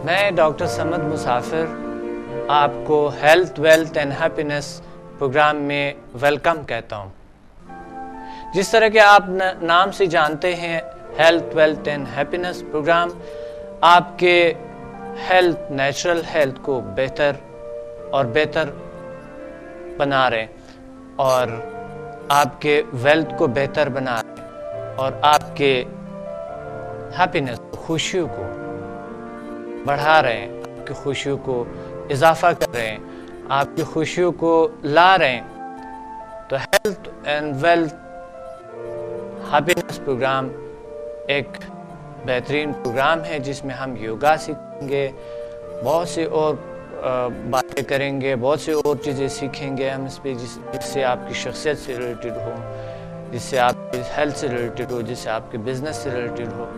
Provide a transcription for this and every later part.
میں ڈاکٹر سمد مسافر آپ کو health wealth and happiness program میں ویلکم کہتا ہوں۔ جس طرح کہ آپ نام سے جانتے ہیں، health wealth and happiness program آپ کے ہیلتھ، نیچرل ہیلتھ کو بہتر اور بہتر بنا رہے اور آپ کے ویلتھ کو بہتر بنا رہے اور آپ کے ہیپینس، خوشیوں کو بڑھا رہے ہیں، آپ کی خوشیوں کو اضافہ کر رہے ہیں، آپ کی خوشیوں کو لا رہے ہیں۔ تو health and wealth happiness program ایک بہترین پروگرام ہے جس میں ہم یوگا سیکھیں گے، بہت سی اور باتیں کریں گے، بہت سی اور چیزیں سیکھیں گے ہم اس پہ، جس سے آپ کی شخصیت سے ریلیٹڈ ہو، جس سے آپ کی ہیلتھ سے ریلیٹڈ ہو، جس سے آپ کے بزنس سے ریلیٹڈ ہو۔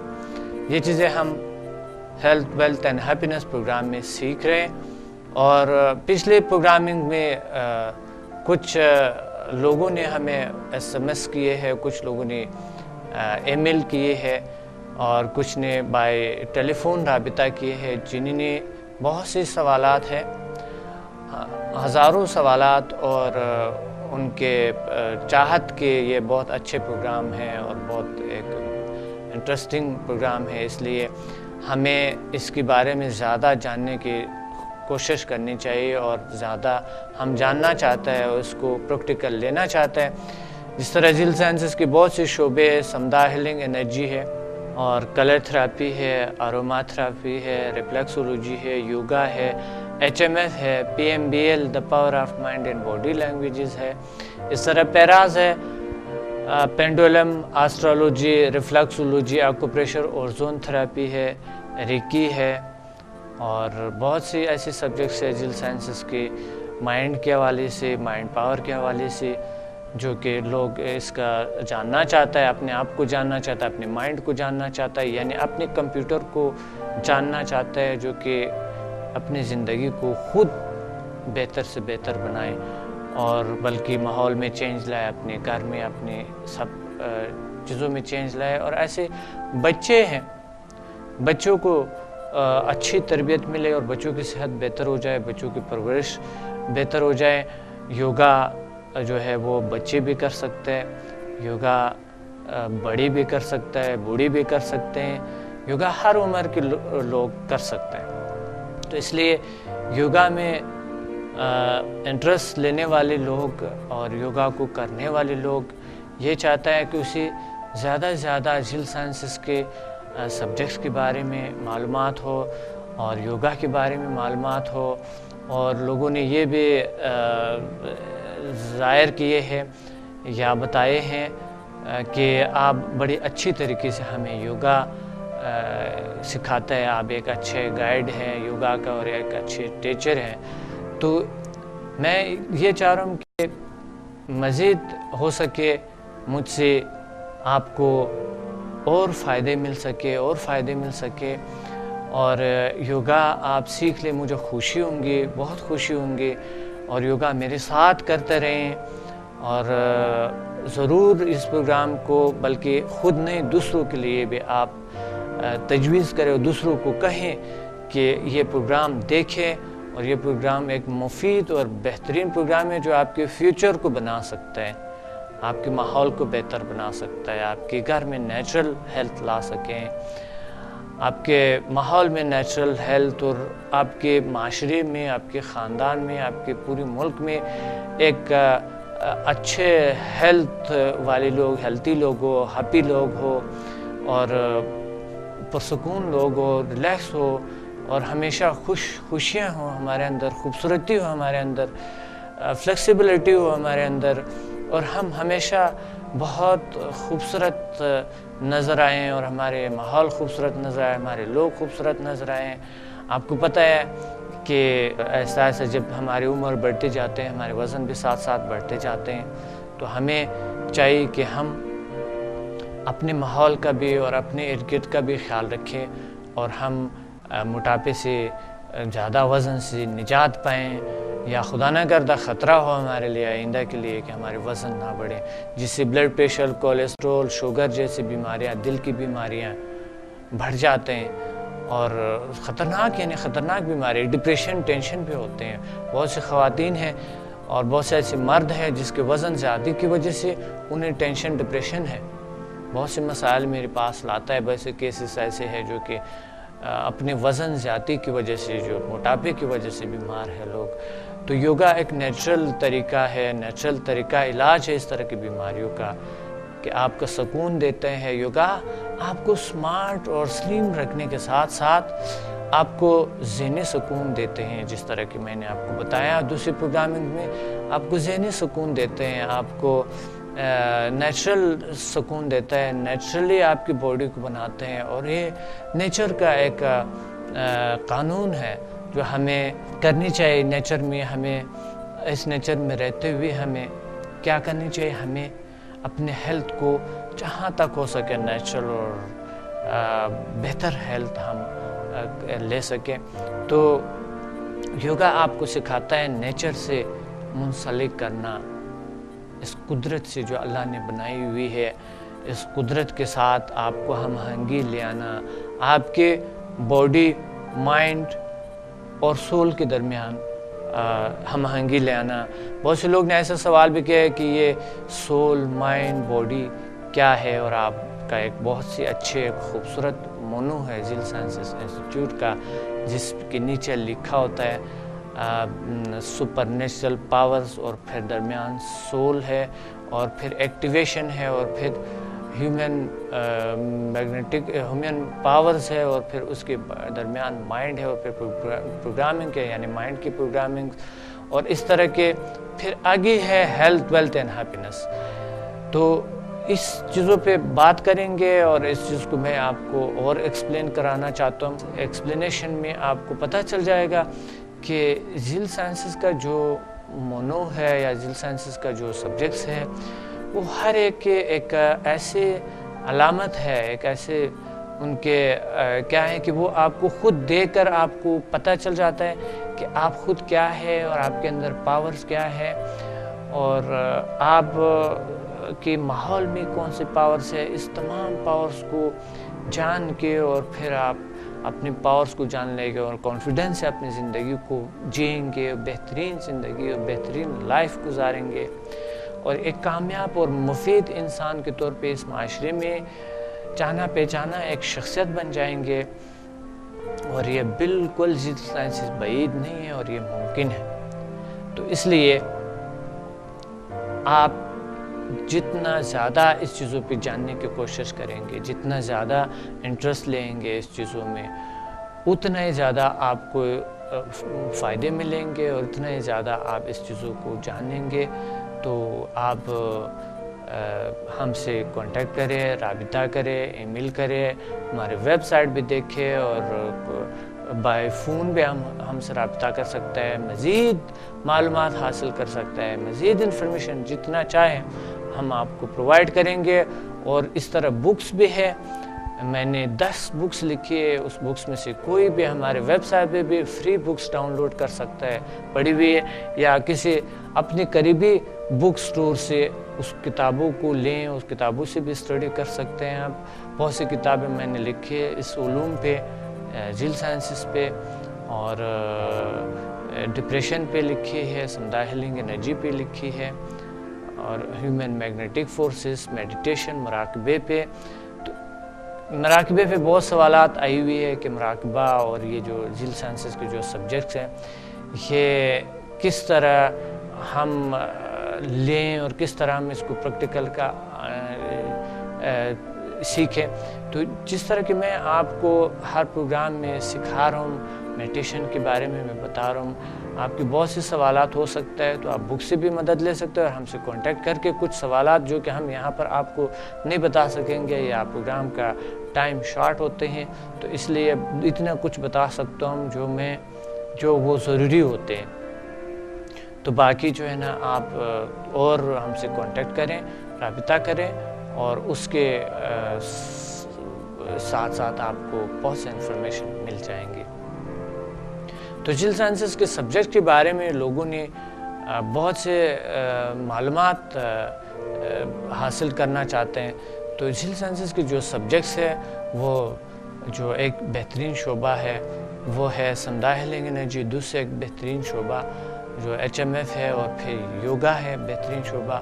یہ چیزیں ہم health wealth and happiness program میں سیکھ رہے ہیں۔ اور پچھلے پروگرامنگ میں کچھ لوگوں نے ہمیں SMS کیے ہیں، کچھ لوگوں نے ای میل کیے ہیں اور کچھ نے بائی ٹیلی فون رابطہ کیے ہیں، جنہوں نے بہت سے سوالات ہیں، ہزاروں سوالات، اور ان کے چاہت کے یہ بہت اچھے پروگرام ہیں اور بہت ایک انٹرسٹنگ پروگرام ہے، اس لیے ہمیں اس کے بارے میں زیادہ جاننے کی کوشش کرنی چاہیے اور زیادہ ہم جاننا چاہتے ہیں اور اس کو پریکٹیکل لینا چاہتے ہیں۔ جس طرح جل سائنسز کے بہت سے شعبے ہیں، سمدھا ہیلنگ انرجی ہے اور کلر تھراپی ہے، اروما تھراپی ہے، ریفلیکسولوجی ہے، یوگا ہے، HMF ہے، PMBL the power of mind and body languages ہے، اس طرح پیراز ہے، پینڈولم، آسٹرالوجی، ریفلیکسولوجی، ایکوپریشر اور زون تھراپی ہے، ریکی ہے، اور بہت سی ایسی سبجیکٹس ہیں جل سائنسز کے مائنڈ کے حوالے سے، مائنڈ پاور کے حوالے سے، جو کہ لوگ اس کا جاننا چاہتا ہے، اپنے آپ کو جاننا چاہتا ہے، اپنے مائنڈ کو جاننا چاہتا ہے، یعنی اپنے کمپیوٹر کو جاننا چاہتا ہے، جو کہ اپنی زندگی کو خود بہتر سے بہتر بنائے اور بلکہ ماحول میں چینج لائے، اپنے گھر میں، اپنے سب چیزوں میں چینج لائے۔ اور ایسے بچے ہیں، بچوں کو اچھی تربیت ملے اور بچوں کی صحت بہتر ہو جائے، بچوں کی پرورش بہتر ہو جائے۔ یوگا جو ہے وہ بچے بھی کر سکتے ہیں، یوگا بڑی بھی کر سکتا ہے، بوڑھی بھی کر سکتے ہیں، یوگا ہر عمر کے لوگ کر سکتے ہیں۔ تو اس لیے یوگا میں انٹرسٹ لینے والے لوگ اور یوگا کو کرنے والے لوگ یہ چاہتا ہے کہ اسے زیادہ سے زیادہ جل سائنسز کے سبجیکٹس کے بارے میں معلومات ہو اور یوگا کے بارے میں معلومات ہو۔ اور لوگوں نے یہ بھی ظاہر کیے ہیں یا بتائے ہیں کہ آپ بڑی اچھی طریقے سے ہمیں یوگا سکھاتا ہے، آپ ایک اچھے گائیڈ ہیں یوگا کا اور ایک اچھے ٹیچر ہیں۔ تو میں یہ چاہ رہا ہوں کہ مزید ہو سکے مجھ سے آپ کو اور فائدے مل سکے اور یوگا آپ سیکھ لیں، مجھے خوشی ہوں گی، بہت خوشی ہوں گی، اور یوگا میرے ساتھ کرتے رہیں۔ اور ضرور اس پروگرام کو بلکہ خود نہیں، دوسروں کے لیے بھی آپ تجویز کریں اور دوسروں کو کہیں کہ یہ پروگرام دیکھیں، اور یہ پروگرام ایک مفید اور بہترین پروگرام ہے جو آپ کے فیوچر کو بنا سکتا ہے، آپ کے ماحول کو بہتر بنا سکتا ہے، آپ کے گھر میں نیچرل ہیلتھ لا سکیں، آپ کے ماحول میں نیچرل ہیلتھ، اور آپ کے معاشرے میں، آپ کے خاندان میں، آپ کے پورے ملک میں ایک اچھے ہیلتھ والے لوگ، ہیلتھی لوگ ہو، ہیپی لوگ ہو، اور پرسکون لوگ ہو، ریلیکس ہو، اور ہمیشہ خوشیاں ہوں ہمارے اندر، خوبصورتی ہو ہمارے اندر، فلیکسیبلٹی ہو ہمارے اندر، اور ہم ہمیشہ بہت خوبصورت نظر آئیں اور ہمارے ماحول خوبصورت نظر آئے، ہمارے لوگ خوبصورت نظر آئیں۔ آپ کو پتہ ہے کہ ایسا ایسا جب ہماری عمر بڑھتے جاتے ہیں، ہمارے وزن بھی ساتھ ساتھ بڑھتے جاتے ہیں، تو ہمیں چاہیے کہ ہم اپنے ماحول کا بھی اور اپنے ارد گرد کا بھی خیال رکھیں، اور ہم موٹاپے سے، زیادہ وزن سے نجات پائیں، یا خدا نہ کردہ خطرہ ہو ہمارے لیے آئندہ کے لیے کہ ہمارے وزن نہ بڑھے، جس سے بلڈ پریشر، کولیسٹرول، شوگر جیسی بیماریاں، دل کی بیماریاں بڑھ جاتے ہیں۔ اور خطرناک یعنی خطرناک بیماری، ڈپریشن، ٹینشن بھی ہوتے ہیں. بہت سی خواتین ہیں اور بہت سے ایسے مرد ہیں جس کے وزن زیادتی کی وجہ سے انہیں ٹینشن، ڈپریشن ہے. بہت سے مسائل میرے پاس لاتا ہے، ویسے کیسز ایسے ہیں جو کہ اپنے وزن زیادتی کی وجہ سے، جو موٹاپے کی وجہ سے بیمار ہے لوگ. تو یوگا ایک نیچرل طریقہ ہے، نیچرل طریقہ علاج ہے اس طرح کی بیماریوں کا کہ آپ کا سکون دیتے ہیں. یوگا آپ کو سمارٹ اور سلیم رکھنے کے ساتھ ساتھ آپ کو ذہنی سکون دیتے ہیں، جس طرح کہ میں نے آپ کو بتایا دوسری پروگرامنگ میں. آپ کو ذہنی سکون دیتے ہیں، آپ کو نیچرل سکون دیتا ہے، نیچرلی آپ کی باڈی کو بناتے ہیں. اور یہ نیچر کا ایک قانون ہے جو ہمیں کرنی چاہیے. نیچر میں ہمیں، اس نیچر میں رہتے ہوئے ہمیں کیا کرنی چاہیے؟ ہمیں اپنے ہیلتھ کو جہاں تک ہو سکے نیچرل اور بہتر ہیلتھ ہم لے سکیں. تو یوگا آپ کو سکھاتا ہے نیچر سے منسلک کرنا، اس قدرت سے جو اللہ نے بنائی ہوئی ہے، اس قدرت کے ساتھ آپ کو ہم آہنگی لے آنا، آپ کے باڈی، مائنڈ اور سول کے درمیان ہم آہنگی لے آنا. بہت سے لوگ نے ایسا سوال بھی کیا ہے کہ یہ سول، مائنڈ، باڈی کیا ہے، اور آپ کا ایک بہت سی اچھے خوبصورت مونو ہے زیل سائنسز انسٹیٹیوٹ کا، جس کے نیچے لکھا ہوتا ہے سپر نیچرل پاورز، اور پھر درمیان سول ہے، اور پھر ایکٹیویشن ہے، اور پھر ہیومن پاورز ہے، اور پھر اس کے درمیان مائنڈ ہے، اور پھر پروگرامنگ ہے یعنی مائنڈ کی پروگرامنگ، اور اس طرح کے پھر آگے ہے ہیلتھ، ویلتھ اینڈ ہیپینس. تو اس چیزوں پہ بات کریں گے، اور اس چیز کو میں آپ کو اور ایکسپلین کرانا چاہتا ہوں. ایکسپلینیشن میں آپ کو پتہ چل جائے گا کہ زیل سائنسز کا جو مونو ہے یا زیل سائنسز کا جو سبجیکٹس ہے، وہ ہر ایک کے ایک ایسے علامت ہے، ایک ایسے ان کے کیا ہے کہ وہ آپ کو خود دیکھ کر آپ کو پتہ چل جاتا ہے کہ آپ خود کیا ہے، اور آپ کے اندر پاورز کیا ہے، اور آپ کے ماحول میں کون سے پاورز ہے. اس تمام پاورز کو جان کے اور پھر آپ اپنے پاورز کو جان لیں گے اور کانفیڈنس سے اپنی زندگی کو جئیں گے، بہترین زندگی اور بہترین لائف گزاریں گے، اور ایک کامیاب اور مفید انسان کے طور پہ اس معاشرے میں جانا پہچانا ایک شخصیت بن جائیں گے. اور یہ بالکل زیل سائنسز بعید نہیں ہے، اور یہ ممکن ہے. تو اس لیے آپ جتنا زیادہ اس چیزوں پہ جاننے کی کوشش کریں گے، جتنا زیادہ انٹرسٹ لیں گے اس چیزوں میں، اتنا ہی زیادہ آپ کو فائدے ملیں گے، اور اتنا ہی زیادہ آپ اس چیزوں کو جانیں گے. تو آپ ہم سے کانٹیکٹ کریں، رابطہ کریں، ای میل کریں، ہمارے ویب سائٹ بھی دیکھیں، اور بائی فون بھی ہم سے رابطہ کر سکتا ہے، مزید معلومات حاصل کر سکتا ہے، مزید انفارمیشن جتنا چاہیں ہم آپ کو پرووائڈ کریں گے. اور اس طرح بکس بھی ہے، میں نے 10 بکس لکھی ہے، اس بکس میں سے کوئی بھی ہمارے ویب سائٹ پہ بھی فری بکس ڈاؤن لوڈ کر سکتا ہے، پڑھی ہوئی ہے، یا کسی اپنے قریبی بک سٹور سے اس کتابوں کو لیں، اس کتابوں سے بھی اسٹڈی کر سکتے ہیں آپ. بہت سی کتابیں میں نے لکھی ہے اس علوم پہ، زیل سائنسز پہ، اور ڈپریشن پہ لکھی ہے، سمدھا ہیلنگ انرجی پہ لکھی ہے، اور ہیومن میگنیٹک فورسز، میڈیٹیشن، مراقبے پہ. تو مراقبے پہ بہت سوالات آئی ہوئی ہے کہ مراقبہ اور یہ جو زیل سائنسز کے جو سبجیکٹس ہیں، یہ کس طرح ہم لیں اور کس طرح ہم اس کو پریکٹیکل کا سیکھیں. تو جس طرح کہ میں آپ کو ہر پروگرام میں سکھا رہا ہوں، میڈیٹیشن کے بارے میں پتا رہا ہوں، آپ کی بہت سی سوالات ہو سکتا ہے، تو آپ بک سے بھی مدد لے سکتے ہیں، اور ہم سے کانٹیکٹ کر کے کچھ سوالات جو کہ ہم یہاں پر آپ کو نہیں بتا سکیں گے، یا پروگرام کا ٹائم شارٹ ہوتے ہیں، تو اس لیے اتنا کچھ بتا سکتا ہوں جو وہ ضروری ہوتے ہیں. تو باقی جو ہے نا آپ اور ہم سے کانٹیکٹ کریں، رابطہ کریں، اور اس کے ساتھ ساتھ آپ کو بہت سے انفارمیشن مل جائیں گی. تو زیل سائنسز کے سبجیکٹ کے بارے میں لوگوں نے بہت سے معلومات حاصل کرنا چاہتے ہیں. تو زیل سائنسز کے جو سبجیکٹس ہیں وہ جو ایک بہترین شعبہ ہے وہ ہے سمدہ ہیلنگ انرجی، دوسرا ایک بہترین شعبہ جو HMF ہے، اور پھر یوگا ہے بہترین شعبہ،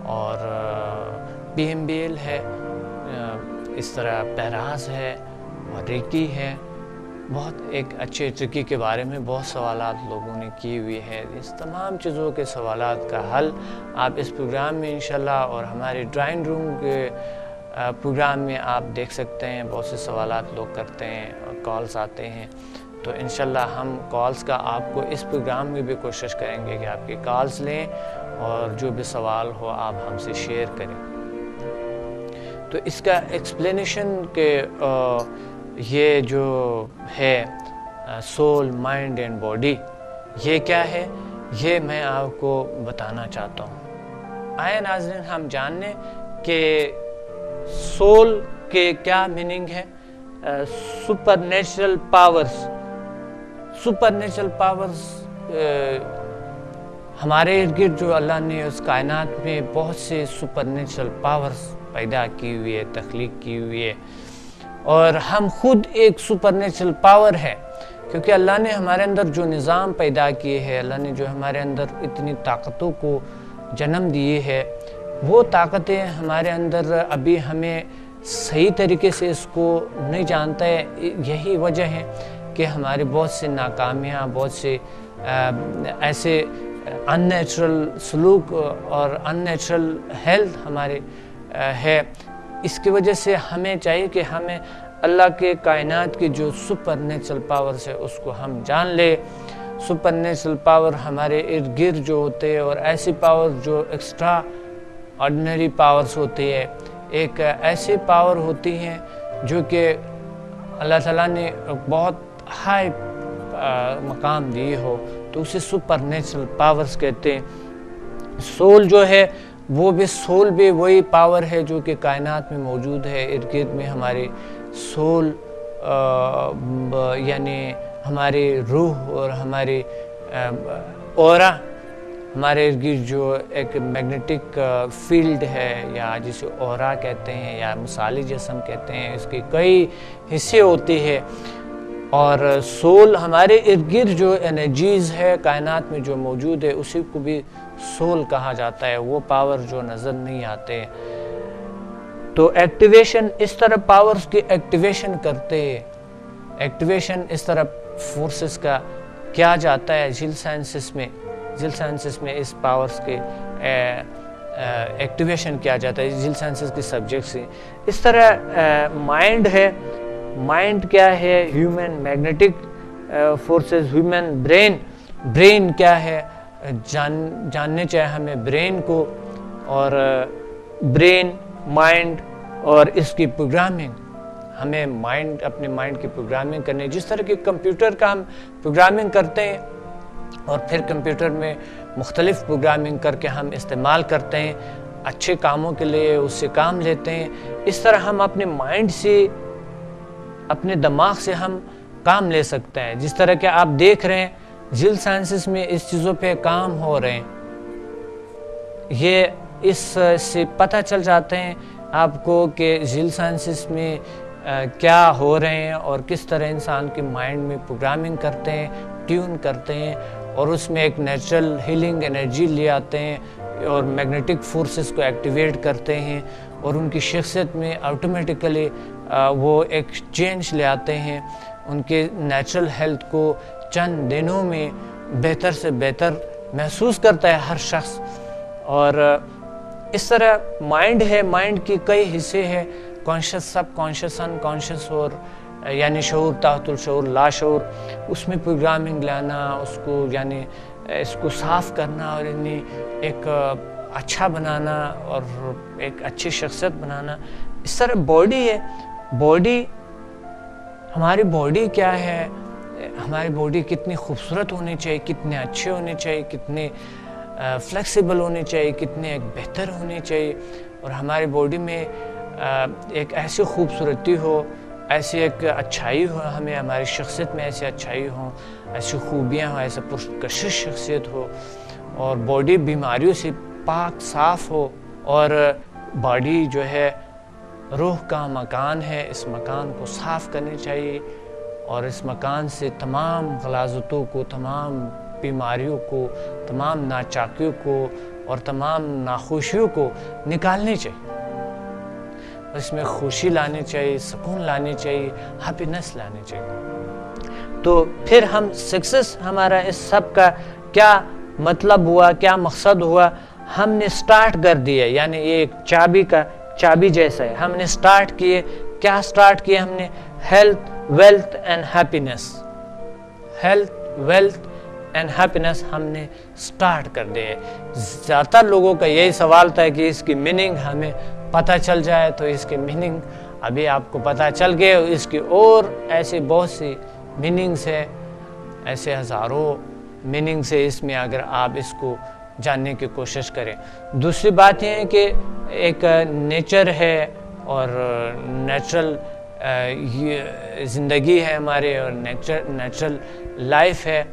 اور PMBL ہے، اس طرح پیراز ہے اور ریکی ہے۔ بہت ایک اچھے ریکی کے بارے میں بہت سوالات لوگوں نے کی ہوئی ہے۔ اس تمام چیزوں کے سوالات کا حل آپ اس پروگرام میں انشاءاللہ اور ہمارے ڈرائنگ روم کے پروگرام میں آپ دیکھ سکتے ہیں۔ بہت سے سوالات لوگ کرتے ہیں اور کالز آتے ہیں، تو انشاءاللہ ہم کالز کا آپ کو اس پروگرام میں بھی کوشش کریں گے کہ آپ کی کالز لیں اور جو بھی سوال ہو آپ ہم سے شیئر کریں۔ تو اس کا ایکسپلینیشن کہ یہ جو ہے سول، مائنڈ اینڈ باڈی، یہ کیا ہے، یہ میں آپ کو بتانا چاہتا ہوں۔ آئے ناظرین ہم جان لیں کہ سول کے کیا میننگ ہے۔ Super natural powers, super natural powers ہمارے ارد گرد جو اللہ نے اس کائنات میں بہت سے سپر نیچرل پاورز پیدا کی ہوئی ہے، تخلیق کی ہوئی ہے، اور ہم خود ایک سپر نیچرل پاور ہے، کیونکہ اللہ نے ہمارے اندر جو نظام پیدا کیے ہے، اللہ نے جو ہمارے اندر اتنی طاقتوں کو جنم دیے ہے، وہ طاقتیں ہمارے اندر ابھی ہمیں صحیح طریقے سے اس کو نہیں جانتا ہے۔ یہی وجہ ہے کہ ہمارے بہت سے ناکامیاں، بہت سے ایسے ان نیچرل سلوک اور ان نیچرل ہیلتھ ہمارے ہے۔ اس کی وجہ سے ہمیں چاہیے کہ ہمیں اللہ کے کائنات کی جو سپر نیچرل پاورز ہے اس کو ہم جان لے۔ سپر نیچرل پاور ہمارے ارد گرد جو ہوتے ہیں، اور ایسی پاور جو ایکسٹرا آرڈنری پاورز ہوتی ہے، ایک ایسی پاور ہوتی ہیں جو کہ اللہ تعالیٰ نے بہت ہائی مقام دیے ہو، تو اسے سپر نیچرل پاورز کہتے ہیں۔ سول جو ہے وہ بھی، سول بھی وہی پاور ہے جو کہ کائنات میں موجود ہے ارد گرد میں۔ ہمارے سول یعنی ہماری روح اور ہماری اورا، ہمارے ارد گرد جو ایک میگنیٹک فیلڈ ہے، یا جسے اورا کہتے ہیں یا مثالی جسم کہتے ہیں، اس کے کئی حصے ہوتے ہیں، اور سول ہمارے ارد گرد جو انرجیز ہے کائنات میں جو موجود ہے اسی کو بھی سول کہا جاتا ہے، وہ پاور جو نظر نہیں آتے۔ تو ایکٹیویشن اس طرح پاورز کی ایکٹیویشن کرتے ہیں، ایکٹیویشن اس طرح فورسز کا کیا جاتا ہے جل سائنسز میں اس پاورز کے ایکٹیویشن کیا جاتا ہے جل سائنسز کے سبجیکٹ سے۔ اس طرح مائنڈ ہے، مائنڈ کیا ہے، human magnetic forces, human brain کیا ہے، جاننے چاہے ہمیں برین کو، اور برین، مائنڈ اور اس کی پروگرامنگ، ہمیں اپنے مائنڈ کی پروگرامنگ کرنی ہے۔ جس طرح کہ کمپیوٹر کا ہم پروگرامنگ کرتے ہیں اور پھر کمپیوٹر میں مختلف پروگرامنگ کر کے ہم استعمال کرتے ہیں اچھے کاموں کے لیے، اس سے کام لیتے ہیں، اس طرح ہم اپنے مائنڈ سے، اپنے دماغ سے ہم کام لے سکتے ہیں۔ جس طرح کہ آپ دیکھ رہے ہیں جل سائنسز میں اس چیزوں پہ کام ہو رہے ہیں، یہ اس سے پتہ چل جاتے ہیں آپ کو کہ جل سائنسز میں کیا ہو رہے ہیں اور کس طرح انسان کے مائنڈ میں پروگرامنگ کرتے ہیں، ٹیون کرتے ہیں، اور اس میں ایک نیچرل ہیلنگ انرجی لے آتے ہیں اور میگنیٹک فورسز کو ایکٹیویٹ کرتے ہیں، اور ان کی شخصیت میں آٹومیٹیکلی وہ ایک چینج لے آتے ہیں۔ ان کے نیچرل ہیلتھ کو چند دنوں میں بہتر سے بہتر محسوس کرتا ہے ہر شخص۔ اور اس طرح مائنڈ ہے، مائنڈ کی کئی حصے ہیں، کانشیس، سب کانشیس، ان کانشیس، اور یعنی شعور، تحت الشعور، لا شعور، اس میں پروگرامنگ لانا، اس کو یعنی اس کو صاف کرنا، اور یعنی ایک اچھا بنانا اور ایک اچھی شخصیت بنانا۔ اس طرح باڈی ہے، باڈی، ہماری باڈی کیا ہے، ہماری باڈی کتنی خوبصورت ہونی چاہیے، کتنے اچھے ہونے چاہیے، کتنے فلیکسیبل ہونے چاہیے، کتنے ایک بہتر ہونے چاہیے، اور ہماری باڈی میں ایک ایسی خوبصورتی ہو، ایسی ایک اچھائی ہو، ہمیں ہماری شخصیت میں ایسی اچھائی ہو، ایسی خوبیاں ہوں، ایسا پرکشش شخصیت ہو، اور باڈی بیماریوں سے پاک صاف ہو، اور باڈی جو ہے روح کا مکان ہے، اس مکان کو صاف کرنی چاہیے اور اس مکان سے تمام غلاظتوں کو، تمام بیماریوں کو، تمام ناچاکیوں کو اور تمام ناخوشیوں کو نکالنی چاہیے. اس میں خوشی لانی چاہیے، سکون لانی چاہیے، ہیپینس لانی چاہیے. تو پھر ہم سکسیس ہمارا اس سب کا کیا مطلب ہوا، کیا مقصد ہوا؟ ہم نے سٹارٹ کر دیا، یعنی یہ ایک چابی جیسا ہے. ہم نے سٹارٹ کیے، کیا سٹارٹ کیے ہم نے؟ Health, wealth and happiness. Health, wealth and happiness ہم نے سٹارٹ کر دیا. زیادہ تر لوگوں کا یہی سوال تھا کہ اس کی میننگ ہمیں پتہ چل جائے، تو اس کی میننگ ابھی آپ کو پتہ چل گئے. اس کی اور ایسے بہت سی میننگز ہے، ایسے ہزاروں میننگز ہے اس میں، اگر آپ اس کو جاننے کی کوشش کریں. دوسری بات یہ ہے کہ ایک نیچر ہے اور نیچرل زندگی ہے ہمارے، اور نیچرل لائف ہے.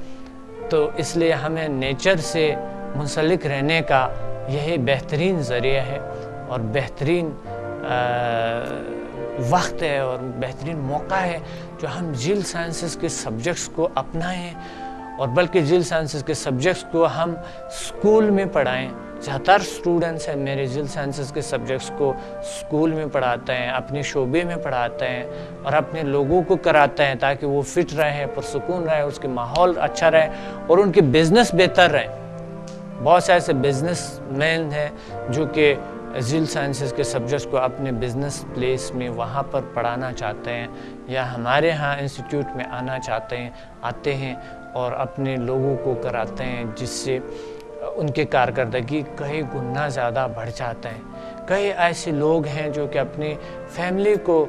تو اس لیے ہمیں نیچر سے منسلک رہنے کا یہی بہترین ذریعہ ہے اور بہترین وقت ہے اور بہترین موقع ہے جو ہم جیل سائنسز کے سبجیکٹس کو اپنائیں، اور بلکہ جیل سائنسز کے سبجیکٹس کو ہم اسکول میں پڑھائیں. زیادہ تر اسٹوڈنٹس ہیں میرے جیل سائنسز کے سبجیکٹس کو اسکول میں پڑھاتے ہیں، اپنے شعبے میں پڑھاتے ہیں اور اپنے لوگوں کو کراتے ہیں تاکہ وہ فٹ رہیں، پرسکون رہے، اس کے ماحول اچھا رہے اور ان کی بزنس بہتر رہے. بہت سے ایسے بزنس مین ہیں جو کہ جیل سائنسز کے سبجیکٹس کو اپنے بزنس پلیس میں وہاں پر پڑھانا چاہتے ہیں، یا ہمارے ہاں انسٹیٹیوٹ میں آنا چاہتے ہیں، آتے ہیں اور اپنے لوگوں کو کراتے ہیں، جس سے ان کی کارکردگی کئی گنا زیادہ بڑھ جاتا ہے. کئی ایسے لوگ ہیں جو کہ اپنی فیملی کو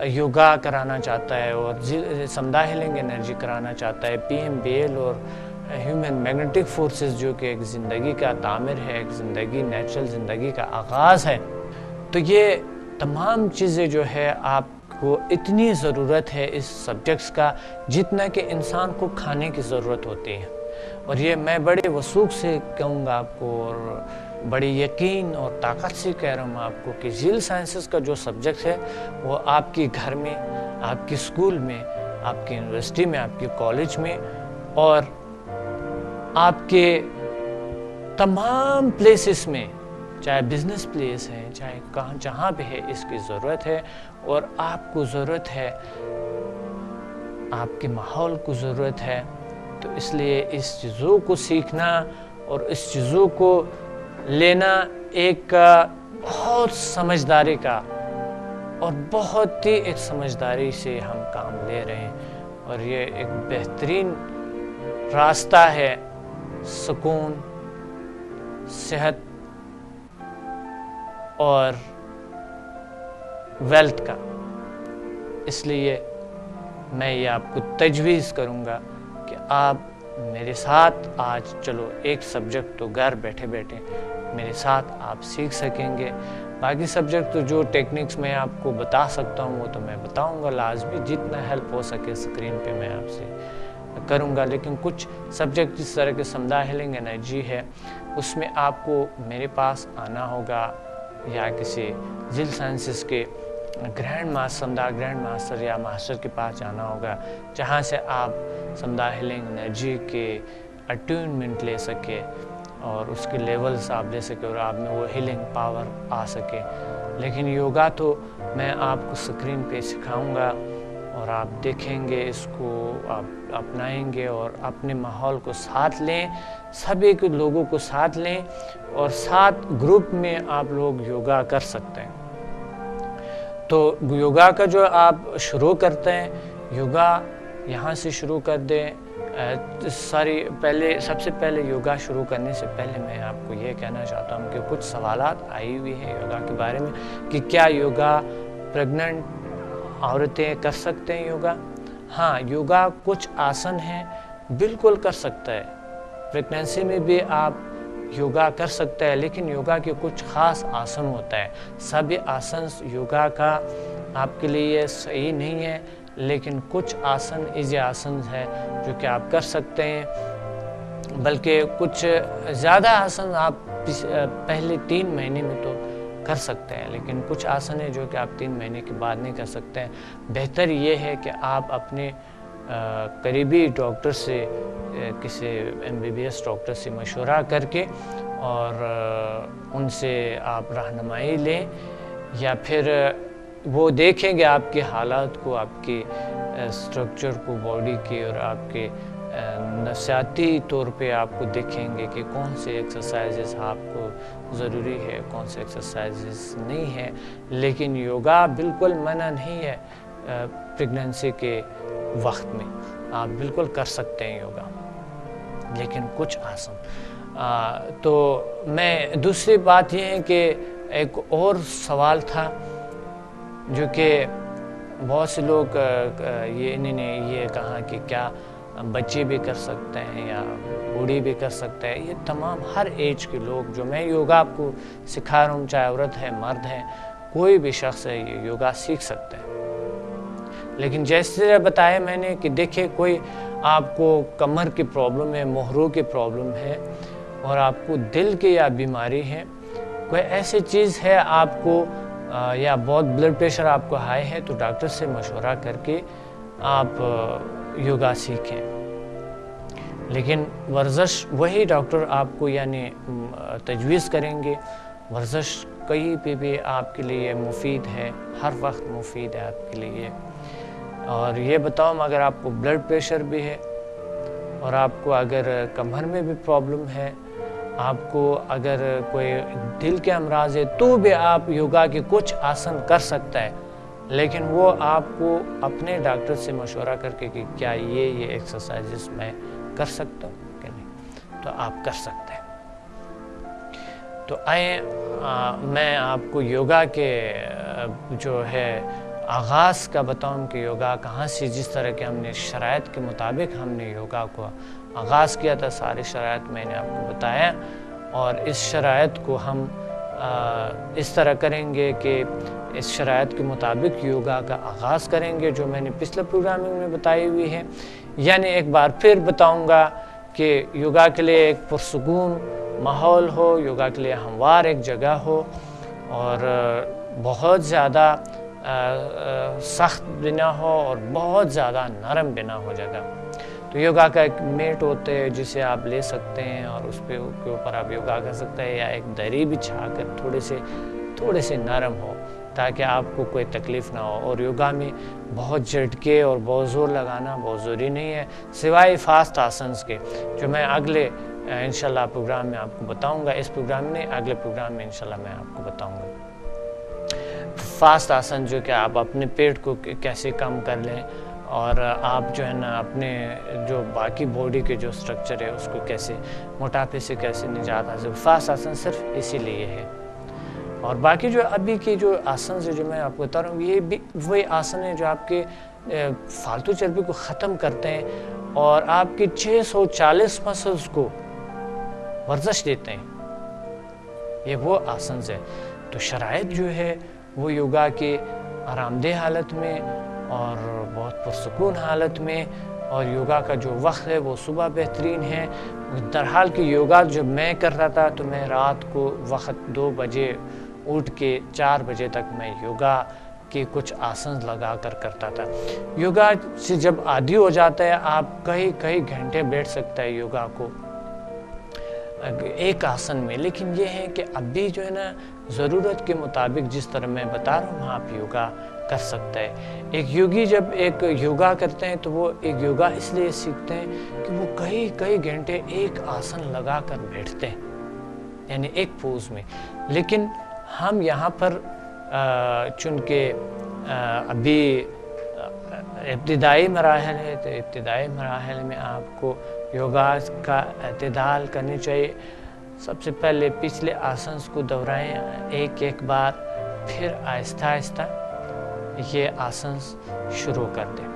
یوگا کرانا چاہتا ہے اور سمدھا ہیلنگ انرجی کرانا چاہتا ہے، PMBL اور ہیومن میگنیٹک فورسز، جو کہ ایک زندگی کا تعمیر ہے، ایک زندگی، نیچرل زندگی کا آغاز ہے. تو یہ تمام چیزیں جو ہے آپ کو اتنی ضرورت ہے اس سبجیکٹس کا جتنا کہ انسان کو کھانے کی ضرورت ہوتی ہے. اور یہ میں بڑے وثوق سے کہوں گا آپ کو، اور بڑی یقین اور طاقت سے کہہ رہا ہوں آپ کو، کہ جیل سائنسز کا جو سبجیکٹ ہے وہ آپ کے گھر میں، آپ کے اسکول میں، آپ کی یونیورسٹی میں، آپ کے کالج میں اور آپ کے تمام پلیسز میں، چاہے بزنس پلیس ہے، چاہے جہاں بھی ہے، اس کی ضرورت ہے. اور آپ کو ضرورت ہے، آپ کے ماحول کو ضرورت ہے. تو اس لیے اس چیزوں کو سیکھنا اور اس چیزوں کو لینا ایک بہت سمجھداری کا اور بہت ہی ایک سمجھداری سے ہم کام لے رہے ہیں، اور یہ ایک بہترین راستہ ہے سکون، صحت اور ویلتھ کا. اس لیے میں یہ آپ کو تجویز کروں گا کہ آپ میرے ساتھ آج چلو ایک سبجیکٹ تو گھر بیٹھے بیٹھے میرے ساتھ آپ سیکھ سکیں گے. باقی سبجیکٹ تو جو ٹیکنکس میں آپ کو بتا سکتا ہوں وہ تو میں بتاؤں گا لازمی، جتنا ہیلپ ہو سکے اسکرین پہ میں آپ سے کروں گا. لیکن کچھ سبجیکٹ جس طرح کے سمدھا ہیلنگ انرجی ہے، اس میں آپ کو میرے پاس آنا ہوگا یا کسی جیل سائنسز کے گرینڈ ماسٹر یا ماسٹر کے پاس جانا ہوگا، جہاں سے آپ سمدھا ہیلنگ انرجی کے اٹیونمنٹ لے سکے اور اس کے لیولز آپ لے سکے اور آپ میں وہ ہیلنگ پاور آ سکے. لیکن یوگا تو میں آپ کو اسکرین پہ سکھاؤں گا اور آپ دیکھیں گے، اس کو آپ اپنائیں گے اور اپنے ماحول کو ساتھ لیں، سبھی کے لوگوں کو ساتھ لیں اور ساتھ گروپ میں آپ لوگ یوگا کر سکتے ہیں. تو یوگا کا جو آپ شروع کرتے ہیں، یوگا یہاں سے شروع کر دیں. سب سے پہلے یوگا شروع کرنے سے پہلے میں آپ کو یہ کہنا چاہتا ہوں کہ کچھ سوالات آئی ہوئی ہیں یوگا کے بارے میں، کہ کیا یوگا پریگننٹ عورتیں کر سکتے ہیں یوگا؟ ہاں، یوگا کچھ آسن ہیں بالکل کر سکتا ہے، پریگننسی میں بھی آپ یوگا کر سکتا ہے، لیکن یوگا کے کچھ خاص آسن ہوتا ہے. سبھی آسن یوگا کا آپ کے لیے صحیح نہیں ہے، لیکن کچھ آسن ایزی آسن ہے جو کہ آپ کر سکتے ہیں. بلکہ کچھ زیادہ آسن آپ پہلے 3 مہینے میں تو کر سکتے ہیں، لیکن کچھ آسن ہیں جو کہ آپ 3 مہینے کے بعد نہیں کر سکتے ہیں۔ بہتر یہ ہے کہ آپ اپنے قریبی ڈاکٹر سے، کسی MBBS ڈاکٹر سے مشورہ کر کے اور ان سے آپ رہنمائی لیں، یا پھر وہ دیکھیں گے آپ کے حالات کو، آپ کے اسٹرکچر کو باڈی کے، اور آپ کے نفسیاتی طور پہ آپ کو دیکھیں گے کہ کون سے ایکسرسائزز آپ کو ضروری ہے، کون سے ایکسرسائزز نہیں ہے۔ لیکن یوگا بالکل منع نہیں ہے پریگننسی کے وقت میں، آپ بالکل کر سکتے ہیں یوگا، لیکن کچھ آسن۔ تو میں دوسری بات یہ ہے کہ ایک اور سوال تھا جو کہ بہت سے لوگ انہوں نے یہ کہا کہ کیا بچے بھی کر سکتے ہیں یا بوڑھی بھی کر سکتے ہیں؟ یہ تمام ہر ایج کے لوگ، جو میں یوگا آپ کو سکھا رہا ہوں، چاہے عورت ہے مرد ہے، کوئی بھی شخص ہے، یہ یوگا سیکھ سکتے ہیں۔ لیکن جیسے بتایا میں نے کہ دیکھیں، کوئی آپ کو کمر کی پرابلم ہے، مہروں کی پرابلم ہے، اور آپ کو دل کی یا بیماری ہے، کوئی ایسی چیز ہے آپ کو، یا بہت بلڈ پریشر آپ کو ہائی ہے، تو ڈاکٹر سے مشورہ کر کے آپ یوگا سیکھیں۔ لیکن ورزش وہی ڈاکٹر آپ کو یعنی تجویز کریں گے۔ ورزش کہیں پہ بھی آپ کے لیے مفید ہے، ہر وقت مفید ہے آپ کے لیے۔ اور یہ بتاؤں، اگر آپ کو بلڈ پریشر بھی ہے، اور آپ کو اگر کمر میں بھی پرابلم ہے، آپ کو اگر کوئی دل کے امراض ہے، تو بھی آپ یوگا کے کچھ آسن کر سکتا ہے، لیکن وہ آپ کو اپنے ڈاکٹر سے مشورہ کر کے کہ کیا یہ ایکسرسائزز میں کر سکتا ہوں کہ نہیں، تو آپ کر سکتے ہیں۔ تو آئیں میں آپ کو یوگا کے جو ہے آغاز کا بتاؤں کہ یوگا کہاں سے، جس طرح کہ ہم نے شرائط کے مطابق ہم نے یوگا کو آغاز کیا تھا، ساری شرائط میں نے آپ کو بتایا، اور اس شرائط کو ہم اس طرح کریں گے کہ اس شرائط کے مطابق یوگا کا آغاز کریں گے، جو میں نے پچھلے پروگرامنگ میں بتائی ہوئی ہے۔ یعنی ایک بار پھر بتاؤں گا کہ یوگا کے لیے ایک پرسکون ماحول ہو، یوگا کے لیے ہموار ایک جگہ ہو، اور بہت زیادہ سخت بھی نہ ہو اور بہت زیادہ نرم بھی نہ ہو جگہ۔ تو یوگا کا ایک میٹ ہوتے ہے جسے آپ لے سکتے ہیں، اور اس کے اوپر آپ یوگا کر سکتے ہیں، یا ایک دری بچھا کر تھوڑے سے نرم ہو، تاکہ آپ کو کوئی تکلیف نہ ہو۔ اور یوگا میں بہت جھٹکے اور بہت زور لگانا بہت ضروری نہیں ہے، سوائے فاسٹ آسنس کے، جو میں اگلے انشاءاللہ پروگرام میں آپ کو بتاؤں گا۔ اس پروگرام میں اگلے پروگرام میں انشاءاللہ میں آپ کو بتاؤں گا فاسٹ آسن، جو کہ آپ اپنے پیٹ کو کیسے کم کر لیں، اور آپ جو ہے نا اپنے جو باقی باڈی کے جو سٹرکچر ہے اس کو کیسے، موٹاپے سے کیسے نجات حاصل۔ فاسٹ آسن صرف اسی لیے ہے۔ اور باقی جو ابھی کی جو آسن ہے جو میں آپ کو بتا رہا ہوں، یہ بھی وہی آسن ہے جو آپ کے فالتو چربی کو ختم کرتے ہیں، اور آپ کی 640 مسلز کو ورزش دیتے ہیں۔ یہ وہ آسن ہے۔ تو شرائط جو ہے وہ یوگا کے آرام دہ حالت میں اور بہت پرسکون حالت میں، اور یوگا کا جو وقت ہے وہ صبح بہترین ہے۔ درحال کہ یوگا جب میں کرتا تھا تو میں رات کو وقت 2 بجے اٹھ کے 4 بجے تک میں یوگا کے کچھ آسن لگا کر کرتا تھا۔ یوگا سے جب عادی ہو جاتا ہے، آپ کئی گھنٹے بیٹھ سکتا ہے یوگا کو ایک آسن میں۔ لیکن یہ ہے کہ ابھی جو ہے نا ضرورت کے مطابق جس طرح میں بتا رہا ہوں آپ یوگا کر سکتا ہے۔ ایک یوگی جب ایک یوگا کرتے ہیں تو وہ ایک یوگا اس لیے سیکھتے ہیں کہ وہ کئی گھنٹے ایک آسن لگا کر بیٹھتے ہیں، یعنی ایک پوز میں۔ لیکن ہم یہاں پر چونکہ ابھی ابتدائی مراحل ہے، تو ابتدائی مراحل میں آپ کو یوگا کا اعتدال کرنی چاہیے۔ سب سے پہلے پچھلے آسنس کو دہرائیں ایک بار، پھر آہستہ آہستہ یہ آسنس شروع کر دیں،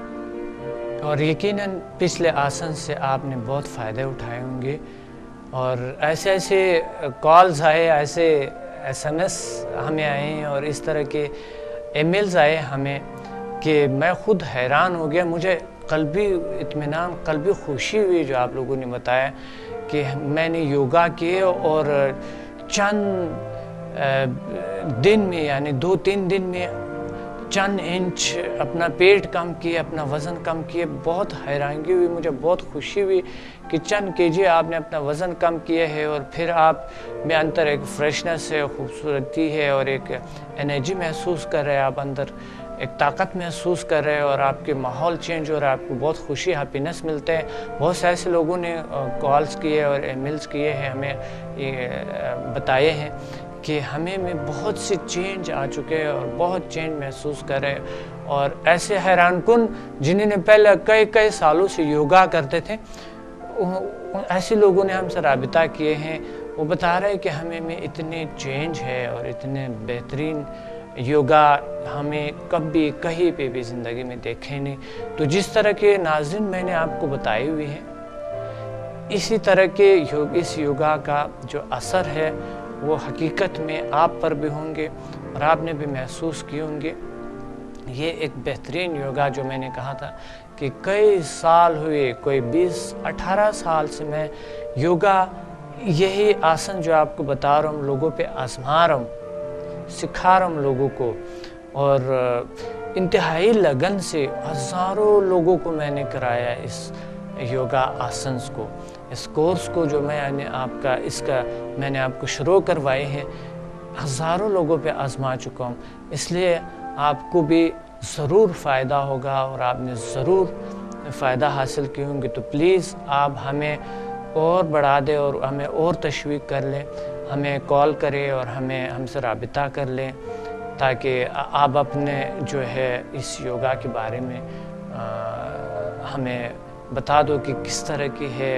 اور یقیناً پچھلے آسن سے آپ نے بہت فائدے اٹھائے ہوں گے۔ اور ایسے کالز آئے، ایسے SMS ہمیں آئے، اور اس طرح کے ای میلز آئے ہمیں کہ میں خود حیران ہو گیا۔ مجھے قلبی اطمینان، قلبی خوشی ہوئی جو آپ لوگوں نے بتایا کہ میں نے یوگا کیے اور چند دن میں یعنی 2-3 دن میں چند انچ اپنا پیٹ کم کیے، اپنا وزن کم کیے. بہت حیرانگی ہوئی مجھے، بہت خوشی ہوئی کہ چند kg آپ نے اپنا وزن کم کیا ہے، اور پھر آپ میں اندر ایک فریشنس ہے، خوبصورتی ہے، اور ایک انرجی محسوس کر رہے ہیں، آپ اندر ایک طاقت محسوس کر رہے ہیں، اور آپ کے ماحول چینج ہو رہا ہے، آپ کو بہت خوشی ہیپینس ملتے ہیں. بہت سے ایسے لوگوں نے کالز کیے اور ای میلز کیے ہیں، ہمیں یہ بتائے ہیں کہ ہمیں میں بہت سی چینج آ چکے ہیں اور بہت چینج محسوس کر رہے ہیں. اور ایسے حیران کن جنہوں نے پہلے کئی سالوں سے یوگا کرتے تھے، ایسے لوگوں نے ہم سے رابطہ کیے ہیں. وہ بتا رہے ہیں کہ ہمیں میں اتنے چینج ہے اور اتنے بہترین یوگا ہمیں کبھی کہیں پہ بھی زندگی میں دیکھے نہیں. تو جس طرح کے ناظرین میں نے آپ کو بتائی ہوئی ہیں، اسی طرح کے اس یوگا کا جو اثر ہے وہ حقیقت میں آپ پر بھی ہوں گے اور آپ نے بھی محسوس کیے ہوں گے. یہ ایک بہترین یوگا جو میں نے کہا تھا کہ کئی سال ہوئے، کوئی 20-18 سال سے میں یوگا یہی آسن جو آپ کو بتا رہا ہوں لوگوں پہ آزما رہا ہوں، سکھا رہا ہوں لوگوں کو، اور انتہائی لگن سے ہزاروں لوگوں کو میں نے کرایا اس یوگا آسنس کو، اس کورس کو جو میں نے میں نے آپ کو شروع کروائے ہیں. ہزاروں لوگوں پہ آزما چکا ہوں، اس لیے آپ کو بھی ضرور فائدہ ہوگا اور آپ نے ضرور فائدہ حاصل کیے ہوں گے. تو پلیز آپ ہمیں اور بڑھا دیں اور ہمیں اور تشویق کر لیں، ہمیں کال کریں اور ہم سے رابطہ کر لیں، تاکہ آپ اپنے جو ہے اس یوگا کے بارے میں ہمیں بتا دو کہ کس طرح کی ہے،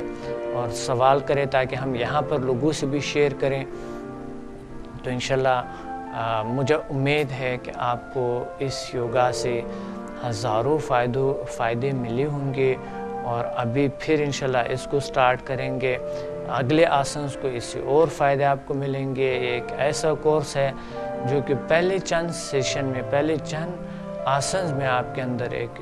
اور سوال کریں تاکہ ہم یہاں پر لوگوں سے بھی شیئر کریں. تو انشاءاللہ مجھے امید ہے کہ آپ کو اس یوگا سے ہزاروں فائدے ملے ہوں گے، اور ابھی پھر انشاءاللہ اس کو سٹارٹ کریں گے. اگلے آسنس کو اس سے اور فائدے آپ کو ملیں گے. ایک ایسا کورس ہے جو کہ پہلے چند سیشن میں، پہلے چند آسنس میں آپ کے اندر ایک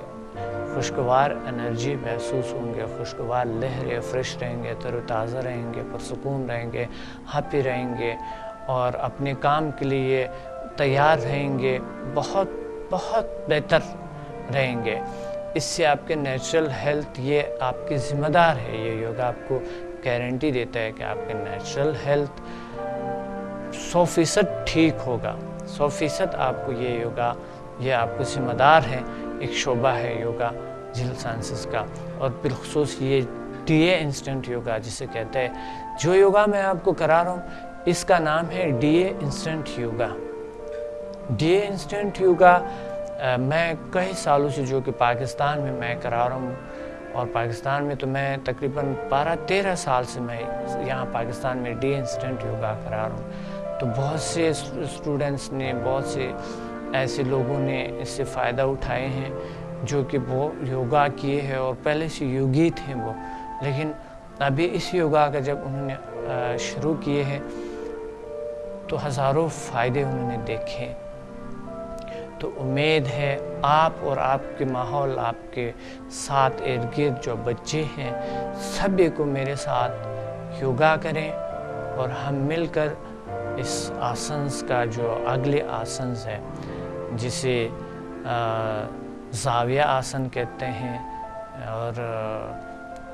خوشگوار انرجی محسوس ہوں گے، خوشگوار لہریں، فریش رہیں گے، تر و تازہ رہیں گے، پرسکون رہیں گے، ہیپی رہیں گے، اور اپنے کام کے لیے تیار رہیں گے، بہت بہت بہتر رہیں گے. اس سے آپ کے نیچرل ہیلتھ، یہ آپ کی ذمہ دار ہے. یہ یوگا آپ کو گارنٹی دیتا ہے کہ آپ کے نیچرل ہیلتھ 100% ٹھیک ہوگا. 100% آپ کو یہ یوگا، یہ آپ کو ذمہ دار ہے. ایک شعبہ ہے یوگا جیل سائنسز کا، اور بالخصوص یہ DA انسٹنٹ یوگا جسے کہتے ہیں. جو یوگا میں آپ کو کرا رہا ہوں اس کا نام ہے DA instant yoga. DA instant yoga میں کئی سالوں سے جو کہ پاکستان میں کرا رہا ہوں، اور پاکستان میں تو میں تقریباً 12-13 سال سے میں یہاں پاکستان میں DA انسٹنٹ یوگا کرا رہا ہوں. تو بہت سے اسٹوڈنٹس نے، بہت سے ایسے لوگوں نے اس سے فائدہ اٹھائے ہیں جو کہ وہ یوگا کیے ہیں اور پہلے سے یوگی تھے وہ، لیکن ابھی اس یوگا کا جب انہوں نے شروع کیے ہیں تو ہزاروں فائدے انہوں نے دیکھے. تو امید ہے آپ اور آپ کے ماحول، آپ کے ساتھ ارد گرد جو بچے ہیں، سبھی کو میرے ساتھ یوگا کریں، اور ہم مل کر اس آسنس کا جو اگلے آسنس ہے جسے زاویہ آسن کہتے ہیں، اور